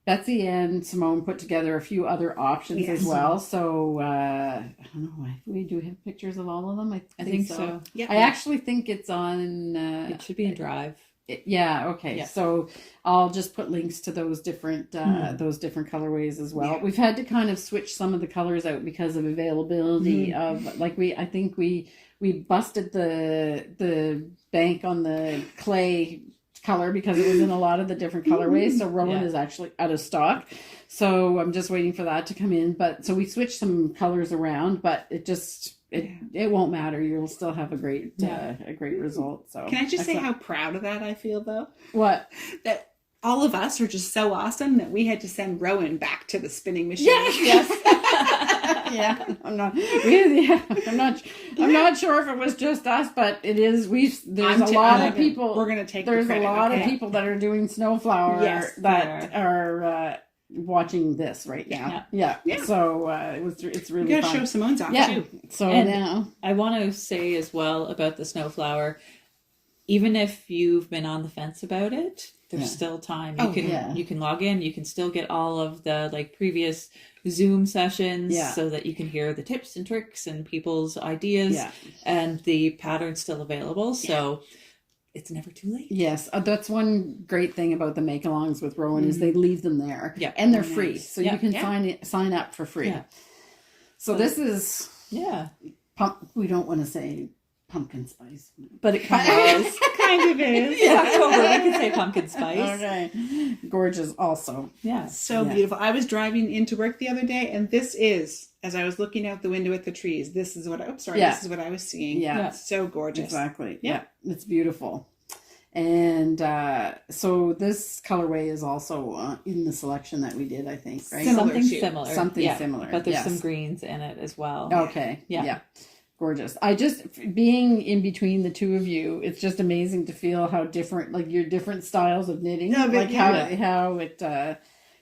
Betsy and Simone put together a few other options as well. So I don't know. We do have pictures of all of them. I think so. Yeah. I actually think it's on. It should be in Drive. Yeah. Okay. Yeah. So I'll just put links to those different colorways as well. Yeah. We've had to kind of switch some of the colors out because of availability of like I think we busted the bank on the clay color because it was in a lot of the different colorways. So Rowan is actually out of stock. So I'm just waiting for that to come in. But so we switched some colors around, but it won't matter. You'll still have a great result. So Can I just say how proud of that I feel though? What? That all of us are just so awesome that we had to send Rowan back to the spinning machine. Yes. Yeah. I'm not sure if it was just us, but it is. There's a lot of people. We're gonna take. There's the credit, a lot okay? of people that are doing Snowflower that are watching this right now. Yeah. So it's really You gotta fun. show Simone's off too. So And now I want to say as well about the Snowflower, even if you've been on the fence about it, there's still time. You can log in. You can still get all of the like previous Zoom sessions so that you can hear the tips and tricks and people's ideas, and the pattern's still available. So it's never too late. Yes, that's one great thing about the make-alongs with Rowan is they leave them there, and they're free, so you can sign up for free. Yeah. So this is we don't want to say pumpkin spice, but it kind of is. Kind of is. It's October. We can say pumpkin spice. Okay, gorgeous. Also, so beautiful. I was driving into work the other day, and this is, as I was looking out the window at the trees, this is what this is what I was seeing. Yeah, it's so gorgeous. Exactly. Yeah, it's beautiful. And so this colorway is also in the selection that we did, I think, right? Something similar. Something similar. But there's some greens in it as well. Okay. Yeah. Gorgeous. I just, being in between the two of you, it's just amazing to feel how different, like your different styles of knitting, how it, and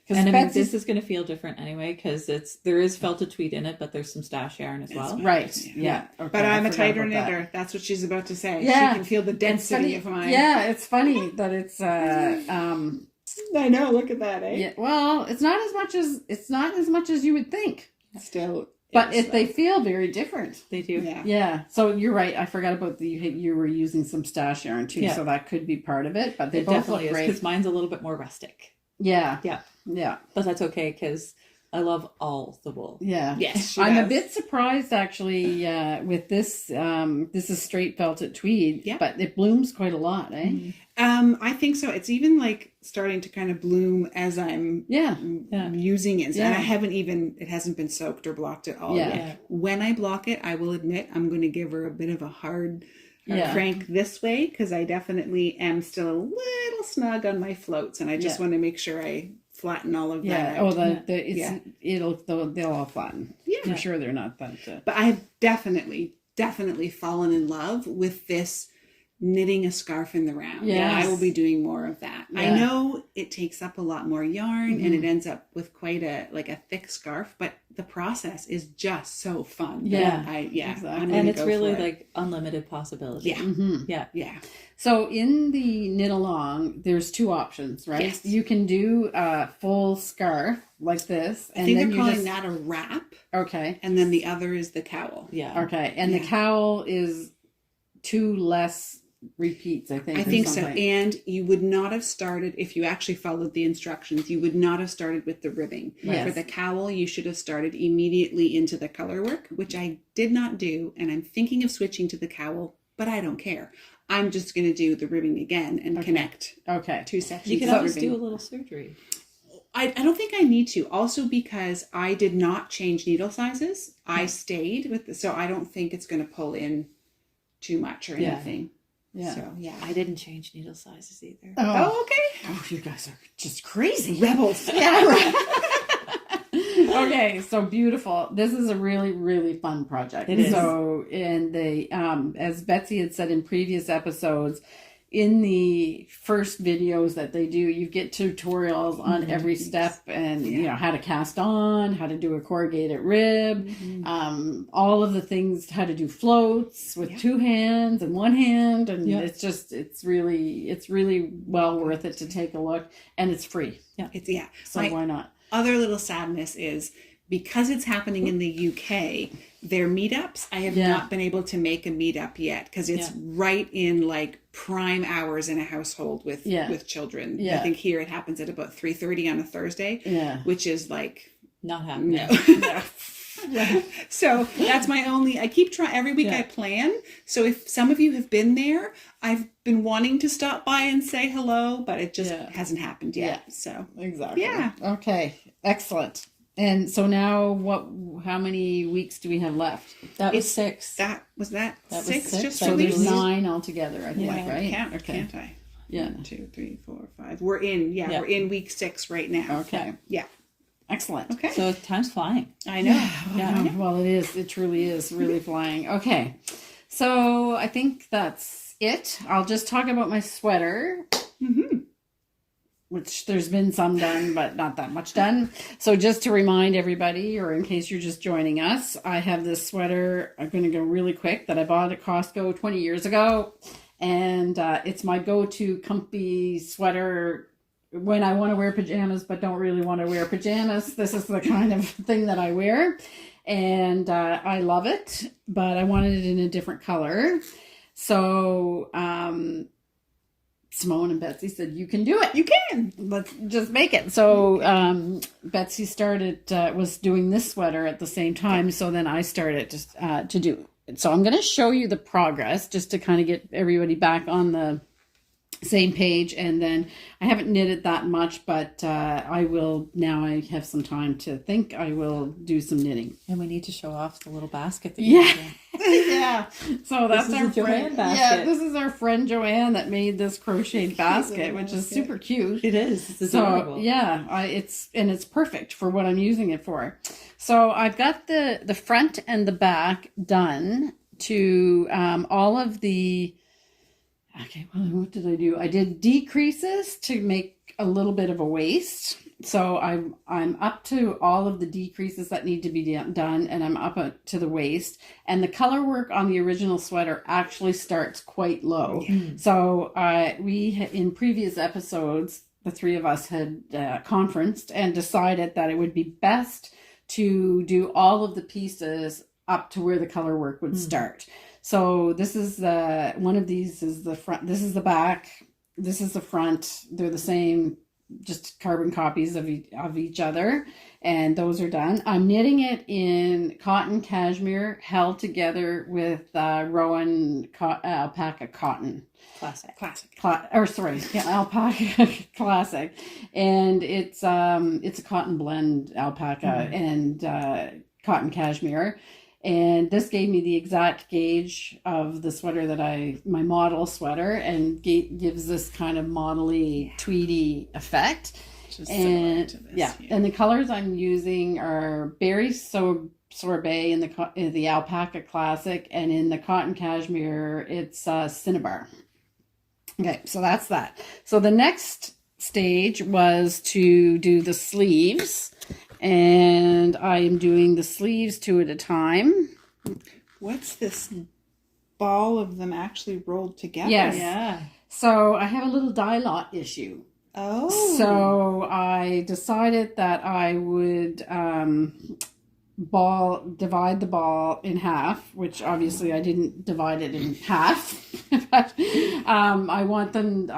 I mean, this is going to feel different anyway, because there is felted tweed in it, but there's some stash yarn as well. Right. Yeah. Okay, but I'm a tighter knitter. That's what she's about to say. Yeah. She can feel the density of mine. Yeah. It's funny that it's, I know. Look at that, eh? Yeah. Well, it's not as much as you would think. Still. But they feel very different. They do. Yeah. So you're right. I forgot about you were using some stash yarn too. Yeah. So that could be part of it. But they both definitely look great. Because mine's a little bit more rustic. Yeah. But that's okay because I love all the wool. Yeah. Yes. I'm a bit surprised actually with this. This is straight felted tweed. Yeah. But it blooms quite a lot, eh? Mm-hmm. I think so. It's even like starting to kind of bloom as I'm using it. And it hasn't been soaked or blocked at all yet. When I block it, I will admit I'm going to give her a bit of a hard crank this way because I definitely am still a little snug on my floats, and I just want to make sure I flatten all of that out. They'll all flatten. Yeah. I'm sure they're not that. But I've definitely fallen in love with this knitting a scarf in the round. Yeah, I will be doing more of that. Yeah. I know it takes up a lot more yarn and it ends up with quite a thick scarf, but the process is just so fun. Exactly. And it's really like unlimited possibility. Yeah. Mm-hmm. Yeah. So in the knit along, there's two options, right? Yes. You can do a full scarf like this. I think they're calling that a wrap. Okay. And then the other is the cowl. Yeah. Okay. And the cowl is 2 less repeats, I think so. And you would not have started, if you actually followed the instructions, you would not have started with the ribbing. Yes. For the cowl, you should have started immediately into the color work, which I did not do, and I'm thinking of switching to the cowl, but I don't care. I'm just going to do the ribbing again and connect 2 sections. You can always do a little surgery. I don't think I need to. Also because I did not change needle sizes. I stayed with so I don't think it's going to pull in too much or anything. Yeah. So, I didn't change needle sizes either. Oh, okay. Oh, you guys are just crazy. Rebels. Yeah, right. Okay, so beautiful. This is a really, really fun project. It is. So, and they, as Betsy had said in previous episodes, in the first videos that they do, you get tutorials on every step, and you know how to cast on, how to do a corrugated rib, all of the things, how to do floats with 2 hands and 1 hand, and it's really well worth it to take a look, and it's free. So why not? Other little sadness is, because it's happening in the UK, their meetups, I have not been able to make a meetup yet, because it's right in like prime hours in a household with children. I think here it happens at about 3:30 on a Thursday, which is like not happening. No. So that's my only, I keep trying every week. I plan. So if some of you have been there, I've been wanting to stop by and say hello, but it just hasn't happened yet. So exactly. Okay, excellent. And so now, how many weeks do we have left? That was 6. That was six? Just so there's 9 altogether, I think, right? Can't I? Yeah. 1, 2, 3, 4, 5. We're in week 6 right now. Okay. So, excellent. Okay. So time's flying. I know. I know. Well, it is. It truly is really flying. Okay. So I think that's it. I'll just talk about my sweater. Which there's been some done, but not that much done. So just to remind everybody, or in case you're just joining us, I have this sweater, I'm going to go really quick, that I bought at Costco 20 years ago. And it's my go-to comfy sweater when I want to wear pajamas, but don't really want to wear pajamas. This is the kind of thing that I wear. And I love it, but I wanted it in a different color. So Simone and Betsy said, you can do it. You can. Let's just make it. So Betsy was doing this sweater at the same time. So then I started to do it. So I'm going to show you the progress just to kind of get everybody back on the same page. And then I haven't knitted that much, but I will, now I have some time to think, I will do some knitting. And we need to show off the little basket that yeah. So that's our Joanne friend. basket. Yeah, this is our friend Joanne that made this crocheted basket, which is super cute. It is. It's adorable. So yeah, it's perfect for what I'm using it for. So I've got the front and the back done to all of the. Okay, well, what did I do? I did decreases to make a little bit of a waist. So I'm up to all of the decreases that need to be done, and I'm up to the waist. And the color work on the original sweater actually starts quite low. So in previous episodes, the 3 of us had conferenced and decided that it would be best to do all of the pieces up to where the color work would start. So this is one of these is the front. This is the back. This is the front. They're the same, just carbon copies of each other. And those are done. I'm knitting it in cotton cashmere held together with ROWAN alpaca cotton. Alpaca classic. And it's a cotton blend alpaca and cotton cashmere. And this gave me the exact gauge of the sweater my model sweater, and gives this kind of model-y, tweedy effect. Just and to this, and the colors I'm using are berry sorbet in the alpaca classic, and in the cotton cashmere it's cinnabar. Okay, so that's that. So the next stage was to do the sleeves. And I am doing the sleeves 2 at a time. What's this ball of them actually rolled together? Yes. Yeah. So I have a little dye lot issue. Oh. So I decided that I would divide the ball in half, which obviously I didn't divide it in half. But I want them,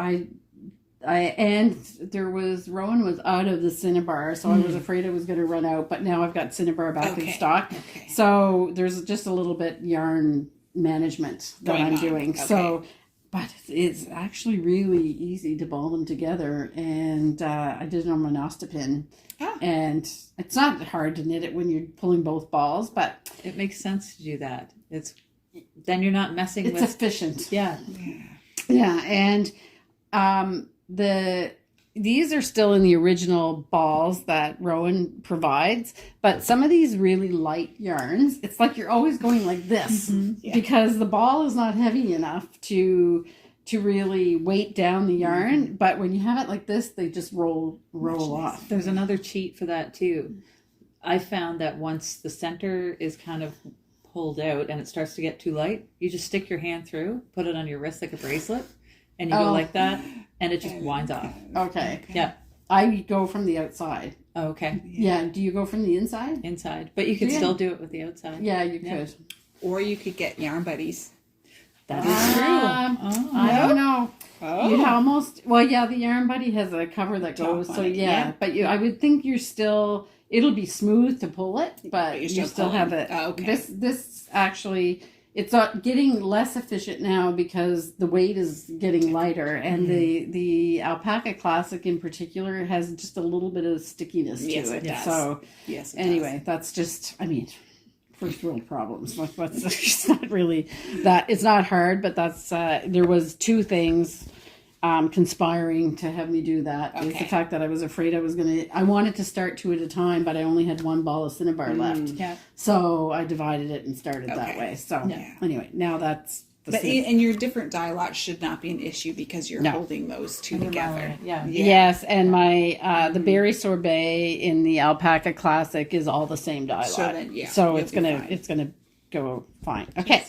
and ROWAN was out of the cinnabar, so I was afraid it was going to run out, but now I've got cinnabar back in stock. Okay. So there's just a little bit yarn management that I'm doing. Okay. So, but it's actually really easy to ball them together, and I did it on my Nostapin. And it's not hard to knit it when you're pulling both balls, but it makes sense to do that. Then you're not messing with. It's efficient. Yeah. And these are still in the original balls that ROWAN provides, but some of these really light yarns, it's like you're always going like this because the ball is not heavy enough to to really weight down the yarn. But when you have it like this, they just roll off. There's another cheat for that too. I found that once the center is kind of pulled out and it starts to get too light, you just stick your hand through, put it on your wrist like a bracelet, and you go like that, and it just winds off. Okay. Yeah. I go from the outside. Oh, okay. Yeah. Do you go from the inside? Inside. But you could still do it with the outside. Yeah, you could. Or you could get yarn buddies. That is true. I don't know. Oh. You'd almost, well, yeah, the Yarn Buddy has a cover that goes, Top so on it, yeah. yeah. But I would think you're still, it'll be smooth to pull it, but you're you still still have pulling. it. Oh, okay. This actually, it's getting less efficient now because the weight is getting lighter, and the Alpaca Classic in particular has just a little bit of stickiness to Yes, it. it does. So Yes. anyway, that's just, I mean, first world problems. Like, what's it's not really that. It's not hard, but that's there was two things conspiring to have me do that. Is the Okay. fact that I was afraid I wanted to start two at a time, but I only had one ball of Cinnabar left. Yeah. So I divided it and started that Okay. way. So Yeah. anyway, now that's the But and your different dye lots should not be an issue because you're No. holding those two together. Yeah. Yes, and my the berry sorbet in the Alpaca Classic is all the same dye So lot. then, yeah, so you'll it's be gonna fine. go fine. Okay,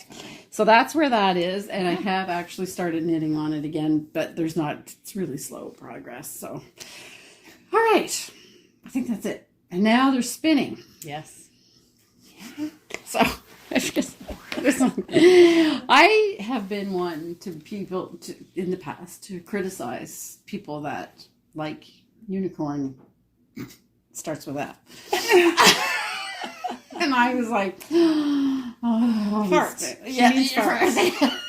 so that's where that is, and I have actually started knitting on it again, but it's really slow progress. So, all right, I think that's it. And now they're spinning. Yes. So I have been one to people in the past to criticize people that like unicorn starts with F. And I was like, oh, Farts. She Yeah, means farts.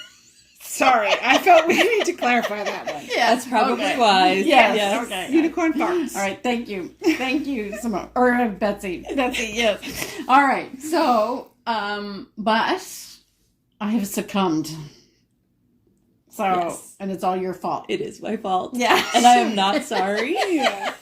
Sorry, I felt we need to clarify that one. Yeah, That's probably okay. wise. Yes. Okay. Unicorn farts. All right. Thank you, Simone or Betsy. Yes. All right. So, but I have succumbed. So, Yes. and it's all your fault. It is my fault. Yeah. And I am not sorry. Yeah.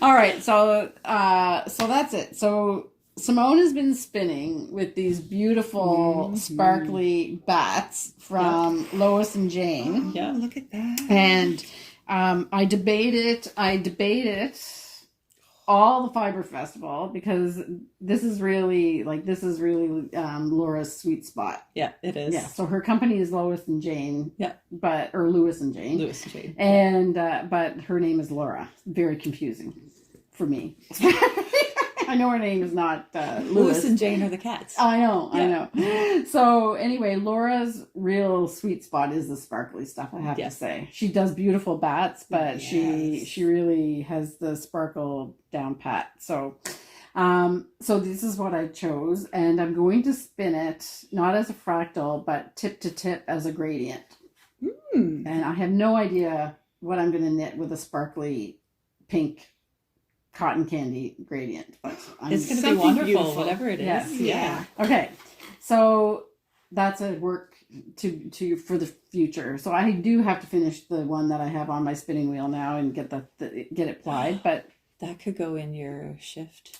All right. So that's it. So Simone has been spinning with these beautiful sparkly bats from Lois and Jane. Yeah. Oh, look at that. And I debated all the Fibre Festival because this is really Laura's sweet spot. Yeah, it is. Yeah. So her company is Lois and Jane. Yeah. Or Lewis and Jane. Lewis and Jane. And but her name is Laura. Very confusing for me. I know her name is not Lewis and Jane are the cats. I know. So anyway, Laura's real sweet spot is the sparkly stuff, I have to say. She does beautiful bats, but she really has the sparkle down pat. So so this is what I chose, and I'm going to spin it not as a fractal, but tip to tip as a gradient. And I have no idea what I'm going to knit with a sparkly pink cotton candy gradient, but It's going to be Something wonderful, beautiful. whatever it is. Yes. Yeah. Okay, so that's a work to for the future. So I do have to finish the one that I have on my spinning wheel now and get get it plied. But That could go in your shift.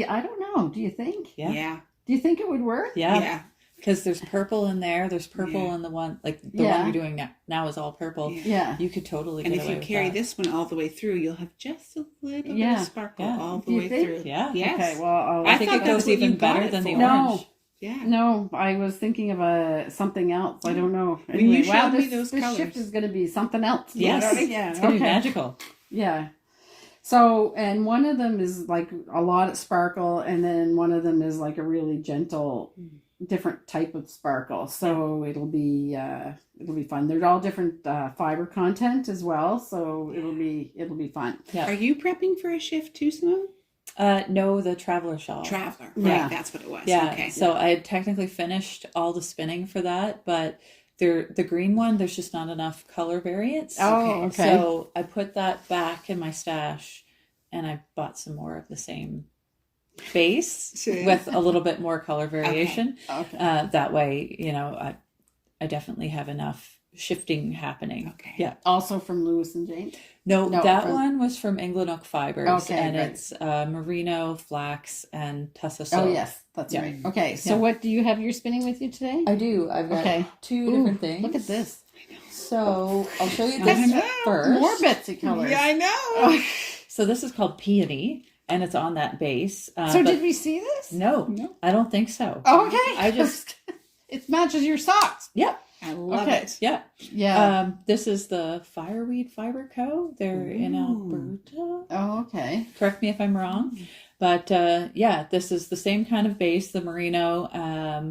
I don't know. Do you think? Yeah. Yeah. Do you think it would work? Yeah. Yeah. Because there's purple in there. There's purple Yeah. in the one, like the one you're doing now is all purple. Yeah. You could totally And get if away you with carry that. this one all the way through, you'll have just a little bit Yeah. of sparkle Yeah. all Do the you way think? through. Yeah. Yes. Okay. Well, I think thought it goes that's what even you got better it than the for. No. orange. Yeah. no, I was thinking of something else. I don't know. When you Anyway, wow, showed me this those shift colors. is going to be something else. Yes. Yeah. It's going to be Okay. magical. Yeah. So, and one of them is like a lot of sparkle, and then one of them is like a really gentle, different type of sparkle. So it'll be fun. They're all different fiber content as well, so it'll be fun. Yeah. Are you prepping for a shift too, Simone? No, the Traveler shawl. Traveler. Yeah. Right, that's what it was. Yeah. Okay. So I had technically finished all the spinning for that, but the green one, there's just not enough color variants. Oh, okay. So I put that back in my stash, and I bought some more of the same base Sure. with a little bit more color variation. Okay. That way, I definitely have enough shifting happening. Okay. Yeah. Also from Lewis and Jane. No, No, that from- one was from England Fibers, Okay, and right. it's merino, flax, and tussa silk. Oh yes, that's Yeah. right. Okay, so Yeah. what do you have your spinning with you today? I do. I've got Okay. two Ooh, different things. Look at this. So I'll show you I this know. first. More Betsy colors. Yeah, I know. So this is called Peony, and it's on that base. So but did we see this? No, No. I don't think so. Okay. I just- it matches your socks. Yep. I love Okay. it. Yeah. Yeah. This is the Fireweed Fiber Co. They're in Alberta. Oh, okay. Correct me if I'm wrong. But yeah, this is the same kind of base, the merino,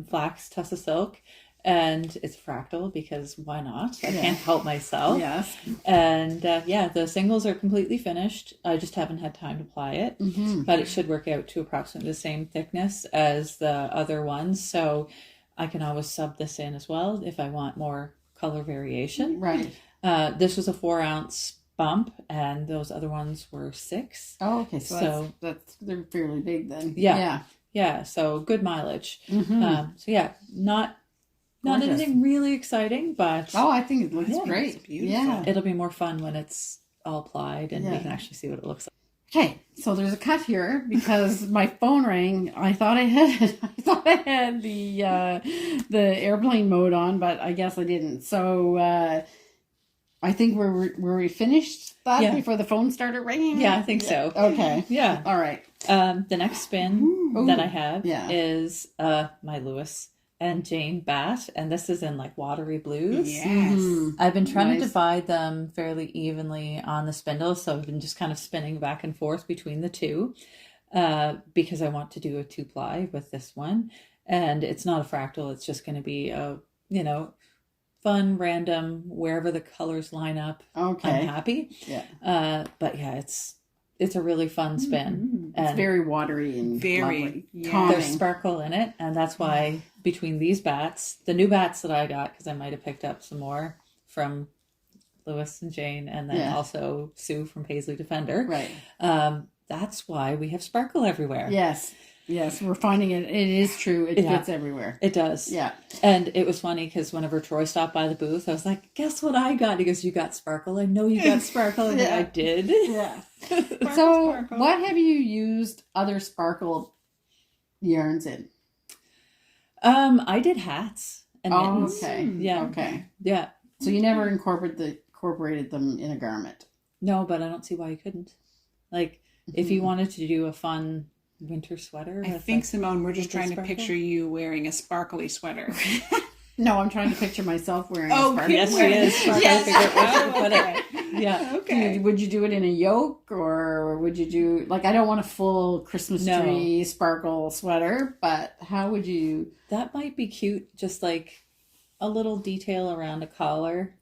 flax, tussa silk. And it's fractal because why not? I Yeah. can't help myself. Yes. And yeah, the singles are completely finished. I just haven't had time to apply it. Mm-hmm. But it should work out to approximately the same thickness as the other ones. So I can always sub this in as well if I want more color variation. Right. This was a 4-ounce bump, and those other ones were 6. Oh, okay. So, So- that's they're fairly big then. Yeah. Yeah, so good mileage. Yeah. Mhm. So yeah, not Gorgeous. anything really exciting, but Oh, I think it looks Yeah, great. it's beautiful. Yeah. it'll be more fun when it's all applied and we Yeah. can actually see what it looks like. Okay, so there's a cut here because my phone rang. I thought I had the airplane mode on, but I guess I didn't. So I think were we finished that Yeah. before the phone started ringing? Yeah, I think so. Okay. Yeah. All right. The next spin Ooh. that I have Yeah. is my Lewis and Jane bat, and this is in like watery blues. Yes. Mhm. I've been trying to Nice. divide them fairly evenly on the spindle, so I've been just kind of spinning back and forth between the two because I want to do a 2-ply with this one. And it's not a fractal, it's just going to be a, fun, random, wherever the colors line up, Okay. I'm happy. Yeah. But yeah, it's a really fun spin. It's And very watery and Very, lovely. yeah. Calming. there's sparkle in it, and that's why between these bats, the new bats that I got, because I might have picked up some more from Lewis and Jane, and then Yeah. also Sue from Paisley Defender. Right. That's why we have sparkle everywhere. Yes. Yes. We're finding it. It is true. It Yeah. fits everywhere. It does. Yeah. And it was funny because whenever Troy stopped by the booth, I was like, guess what I got? He goes, you got sparkle. I know you got sparkle. And Yeah. I did. Yeah. So, what have you used other sparkle yarns in? I did hats and Oh, mittens. okay. Yeah. Okay. Yeah. So you never incorporated them in a garment. No, but I don't see why you couldn't. Like, if you wanted to do a fun winter sweater. I with, think, like, Simone, we're just with trying to sparkle? picture you wearing a sparkly sweater. No, I'm trying to picture myself wearing Oh, a sparkle. Yes, she is. She's trying to figure out where to put it. Okay. Yeah. Okay. Would you do it in a yoke, or would you do like I don't want a full Christmas No. tree sparkle sweater, but how would you? That might be cute. Just like a little detail around a collar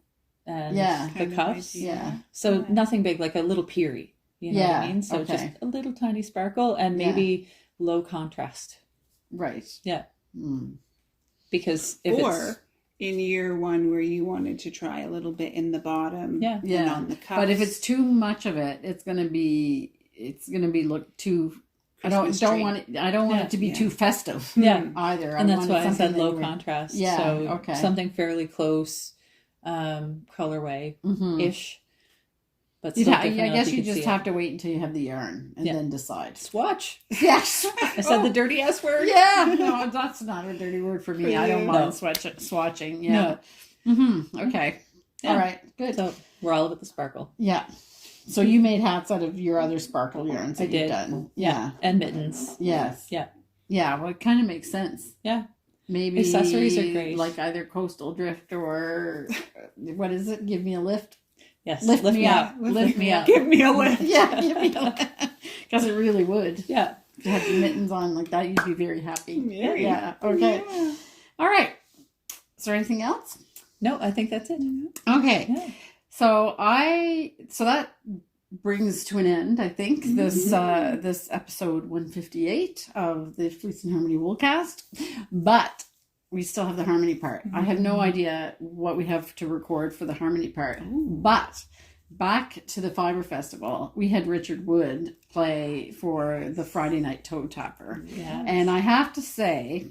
and Yeah. the Kind of cuffs. idea. Yeah. So nothing big, like a little peary. You know what Yeah, I mean? So okay. just a little tiny sparkle and maybe low contrast. Right. Yeah. Mm. Because if it's Or in year one where you wanted to try a little bit in the bottom Yeah. and Yeah. on the cuffs. But if it's too much of it, it's gonna be look too. I Christmas don't tree. want it. I don't want it to be Yeah. too festive. Yeah. Either. and that's wanted why I something said that low you were- contrast. Yeah, So okay. something fairly close colorway Mhm. ish. But You'd still ha- different I enough guess you you could just see have it. to wait until you have the yarn and Yeah. then decide. Swatch. Yes. I said the dirty S word. Yeah, no, that's not a dirty word for me. For I don't you. mind No. swatching. Yeah. Okay. Yeah. All right. Good. So we're all about the sparkle. Yeah. So you made hats out of your other sparkle yarns that I did. you've done. Yeah. And mittens. Yes. Yeah. Yeah. Well, it kind of makes sense. Yeah. Maybe Accessories are great. Like either coastal drift or what is it? Give me a lift. Yes. Lift me up. Lift me up. Give me a lift. Yeah. Give me a lift. Because it really would. Yeah. If you had the mittens on like that, you'd be very happy. Very. Yeah. Okay. Yeah. All right. Is there anything else? No, I think that's it. Okay. Yeah. So that brings to an end, I think, this episode 158 of the Fleece and Harmony Woolcast. But we still have the harmony part. I have no idea what we have to record for the harmony part. But back to the Fibre Festival, we had Richard Wood play for the Friday Night Toe Tapper. Yeah. And I have to say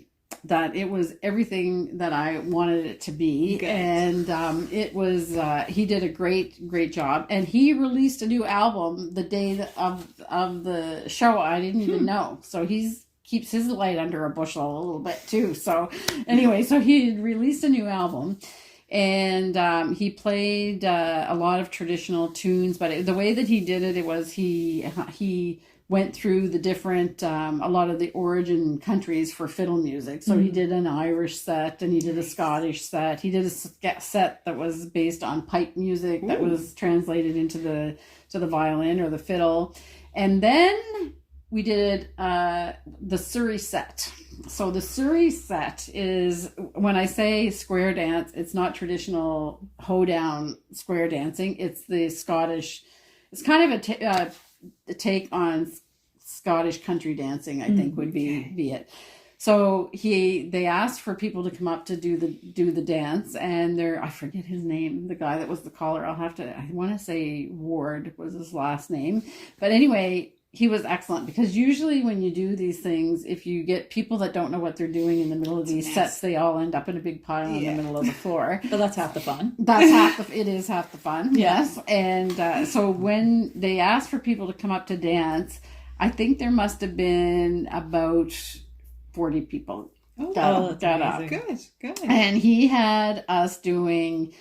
that it was everything that I wanted it to be. Good. And it was, he did a great job. And he released a new album the day of the show. I didn't even know. So keeps his light under a bushel a little bit too. So anyway, so he had released a new album. And he played a lot of traditional tunes, but the way that he did it, it was he went through the different, a lot of the origin countries for fiddle music. So he did an Irish set, and he did a Scottish set. He did a set that was based on pipe music that was translated into the violin or the fiddle. And then we did the Surrey set. So the Surrey set is, when I say square dance, it's not traditional hoedown square dancing. It's the Scottish. It's kind of a take on Scottish country dancing, I think would be it. So they asked for people to come up to do the dance, and I forget his name, the guy that was the caller. I want to say Ward was his last name, but anyway, he was excellent, because usually when you do these things, if you get people that don't know what they're doing in the middle of these sets, they all end up in a big pile in the middle of the floor. But that's half the fun. It is half the fun. Yes. And so when they asked for people to come up to dance, I think there must have been about 40 people got up. Good. And he had us doing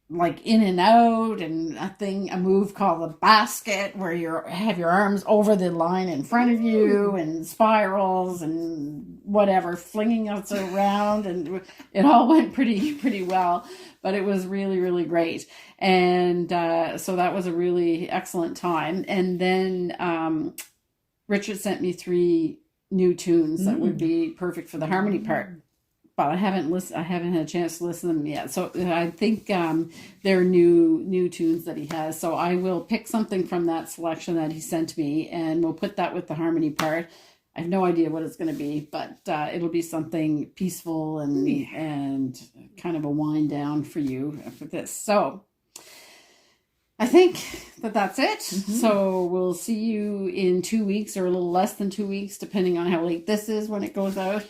like in and out, and a move called the basket, where you have your arms over the line in front of you, and spirals and whatever, flinging us around, and it all went pretty well. But it was really great, and so that was a really excellent time. And then Richard sent me 3 new tunes that would be perfect for the harmony part. But I haven't had a chance to listen to them yet. So I think they're new tunes that he has. So I will pick something from that selection that he sent me, and we'll put that with the harmony part. I have no idea what it's going to be, but it'll be something peaceful and kind of a wind down for you for this. So I think that's it. So we'll see you in 2 weeks, or a little less than 2 weeks, depending on how late this is when it goes out.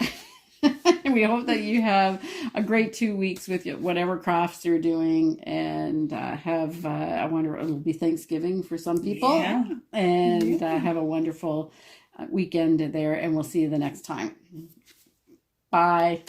And we hope that you have a great 2 weeks with whatever crafts you're doing, and have, I wonder, it'll be Thanksgiving for some people. Yeah. And have a wonderful weekend there, and we'll see you the next time. Bye.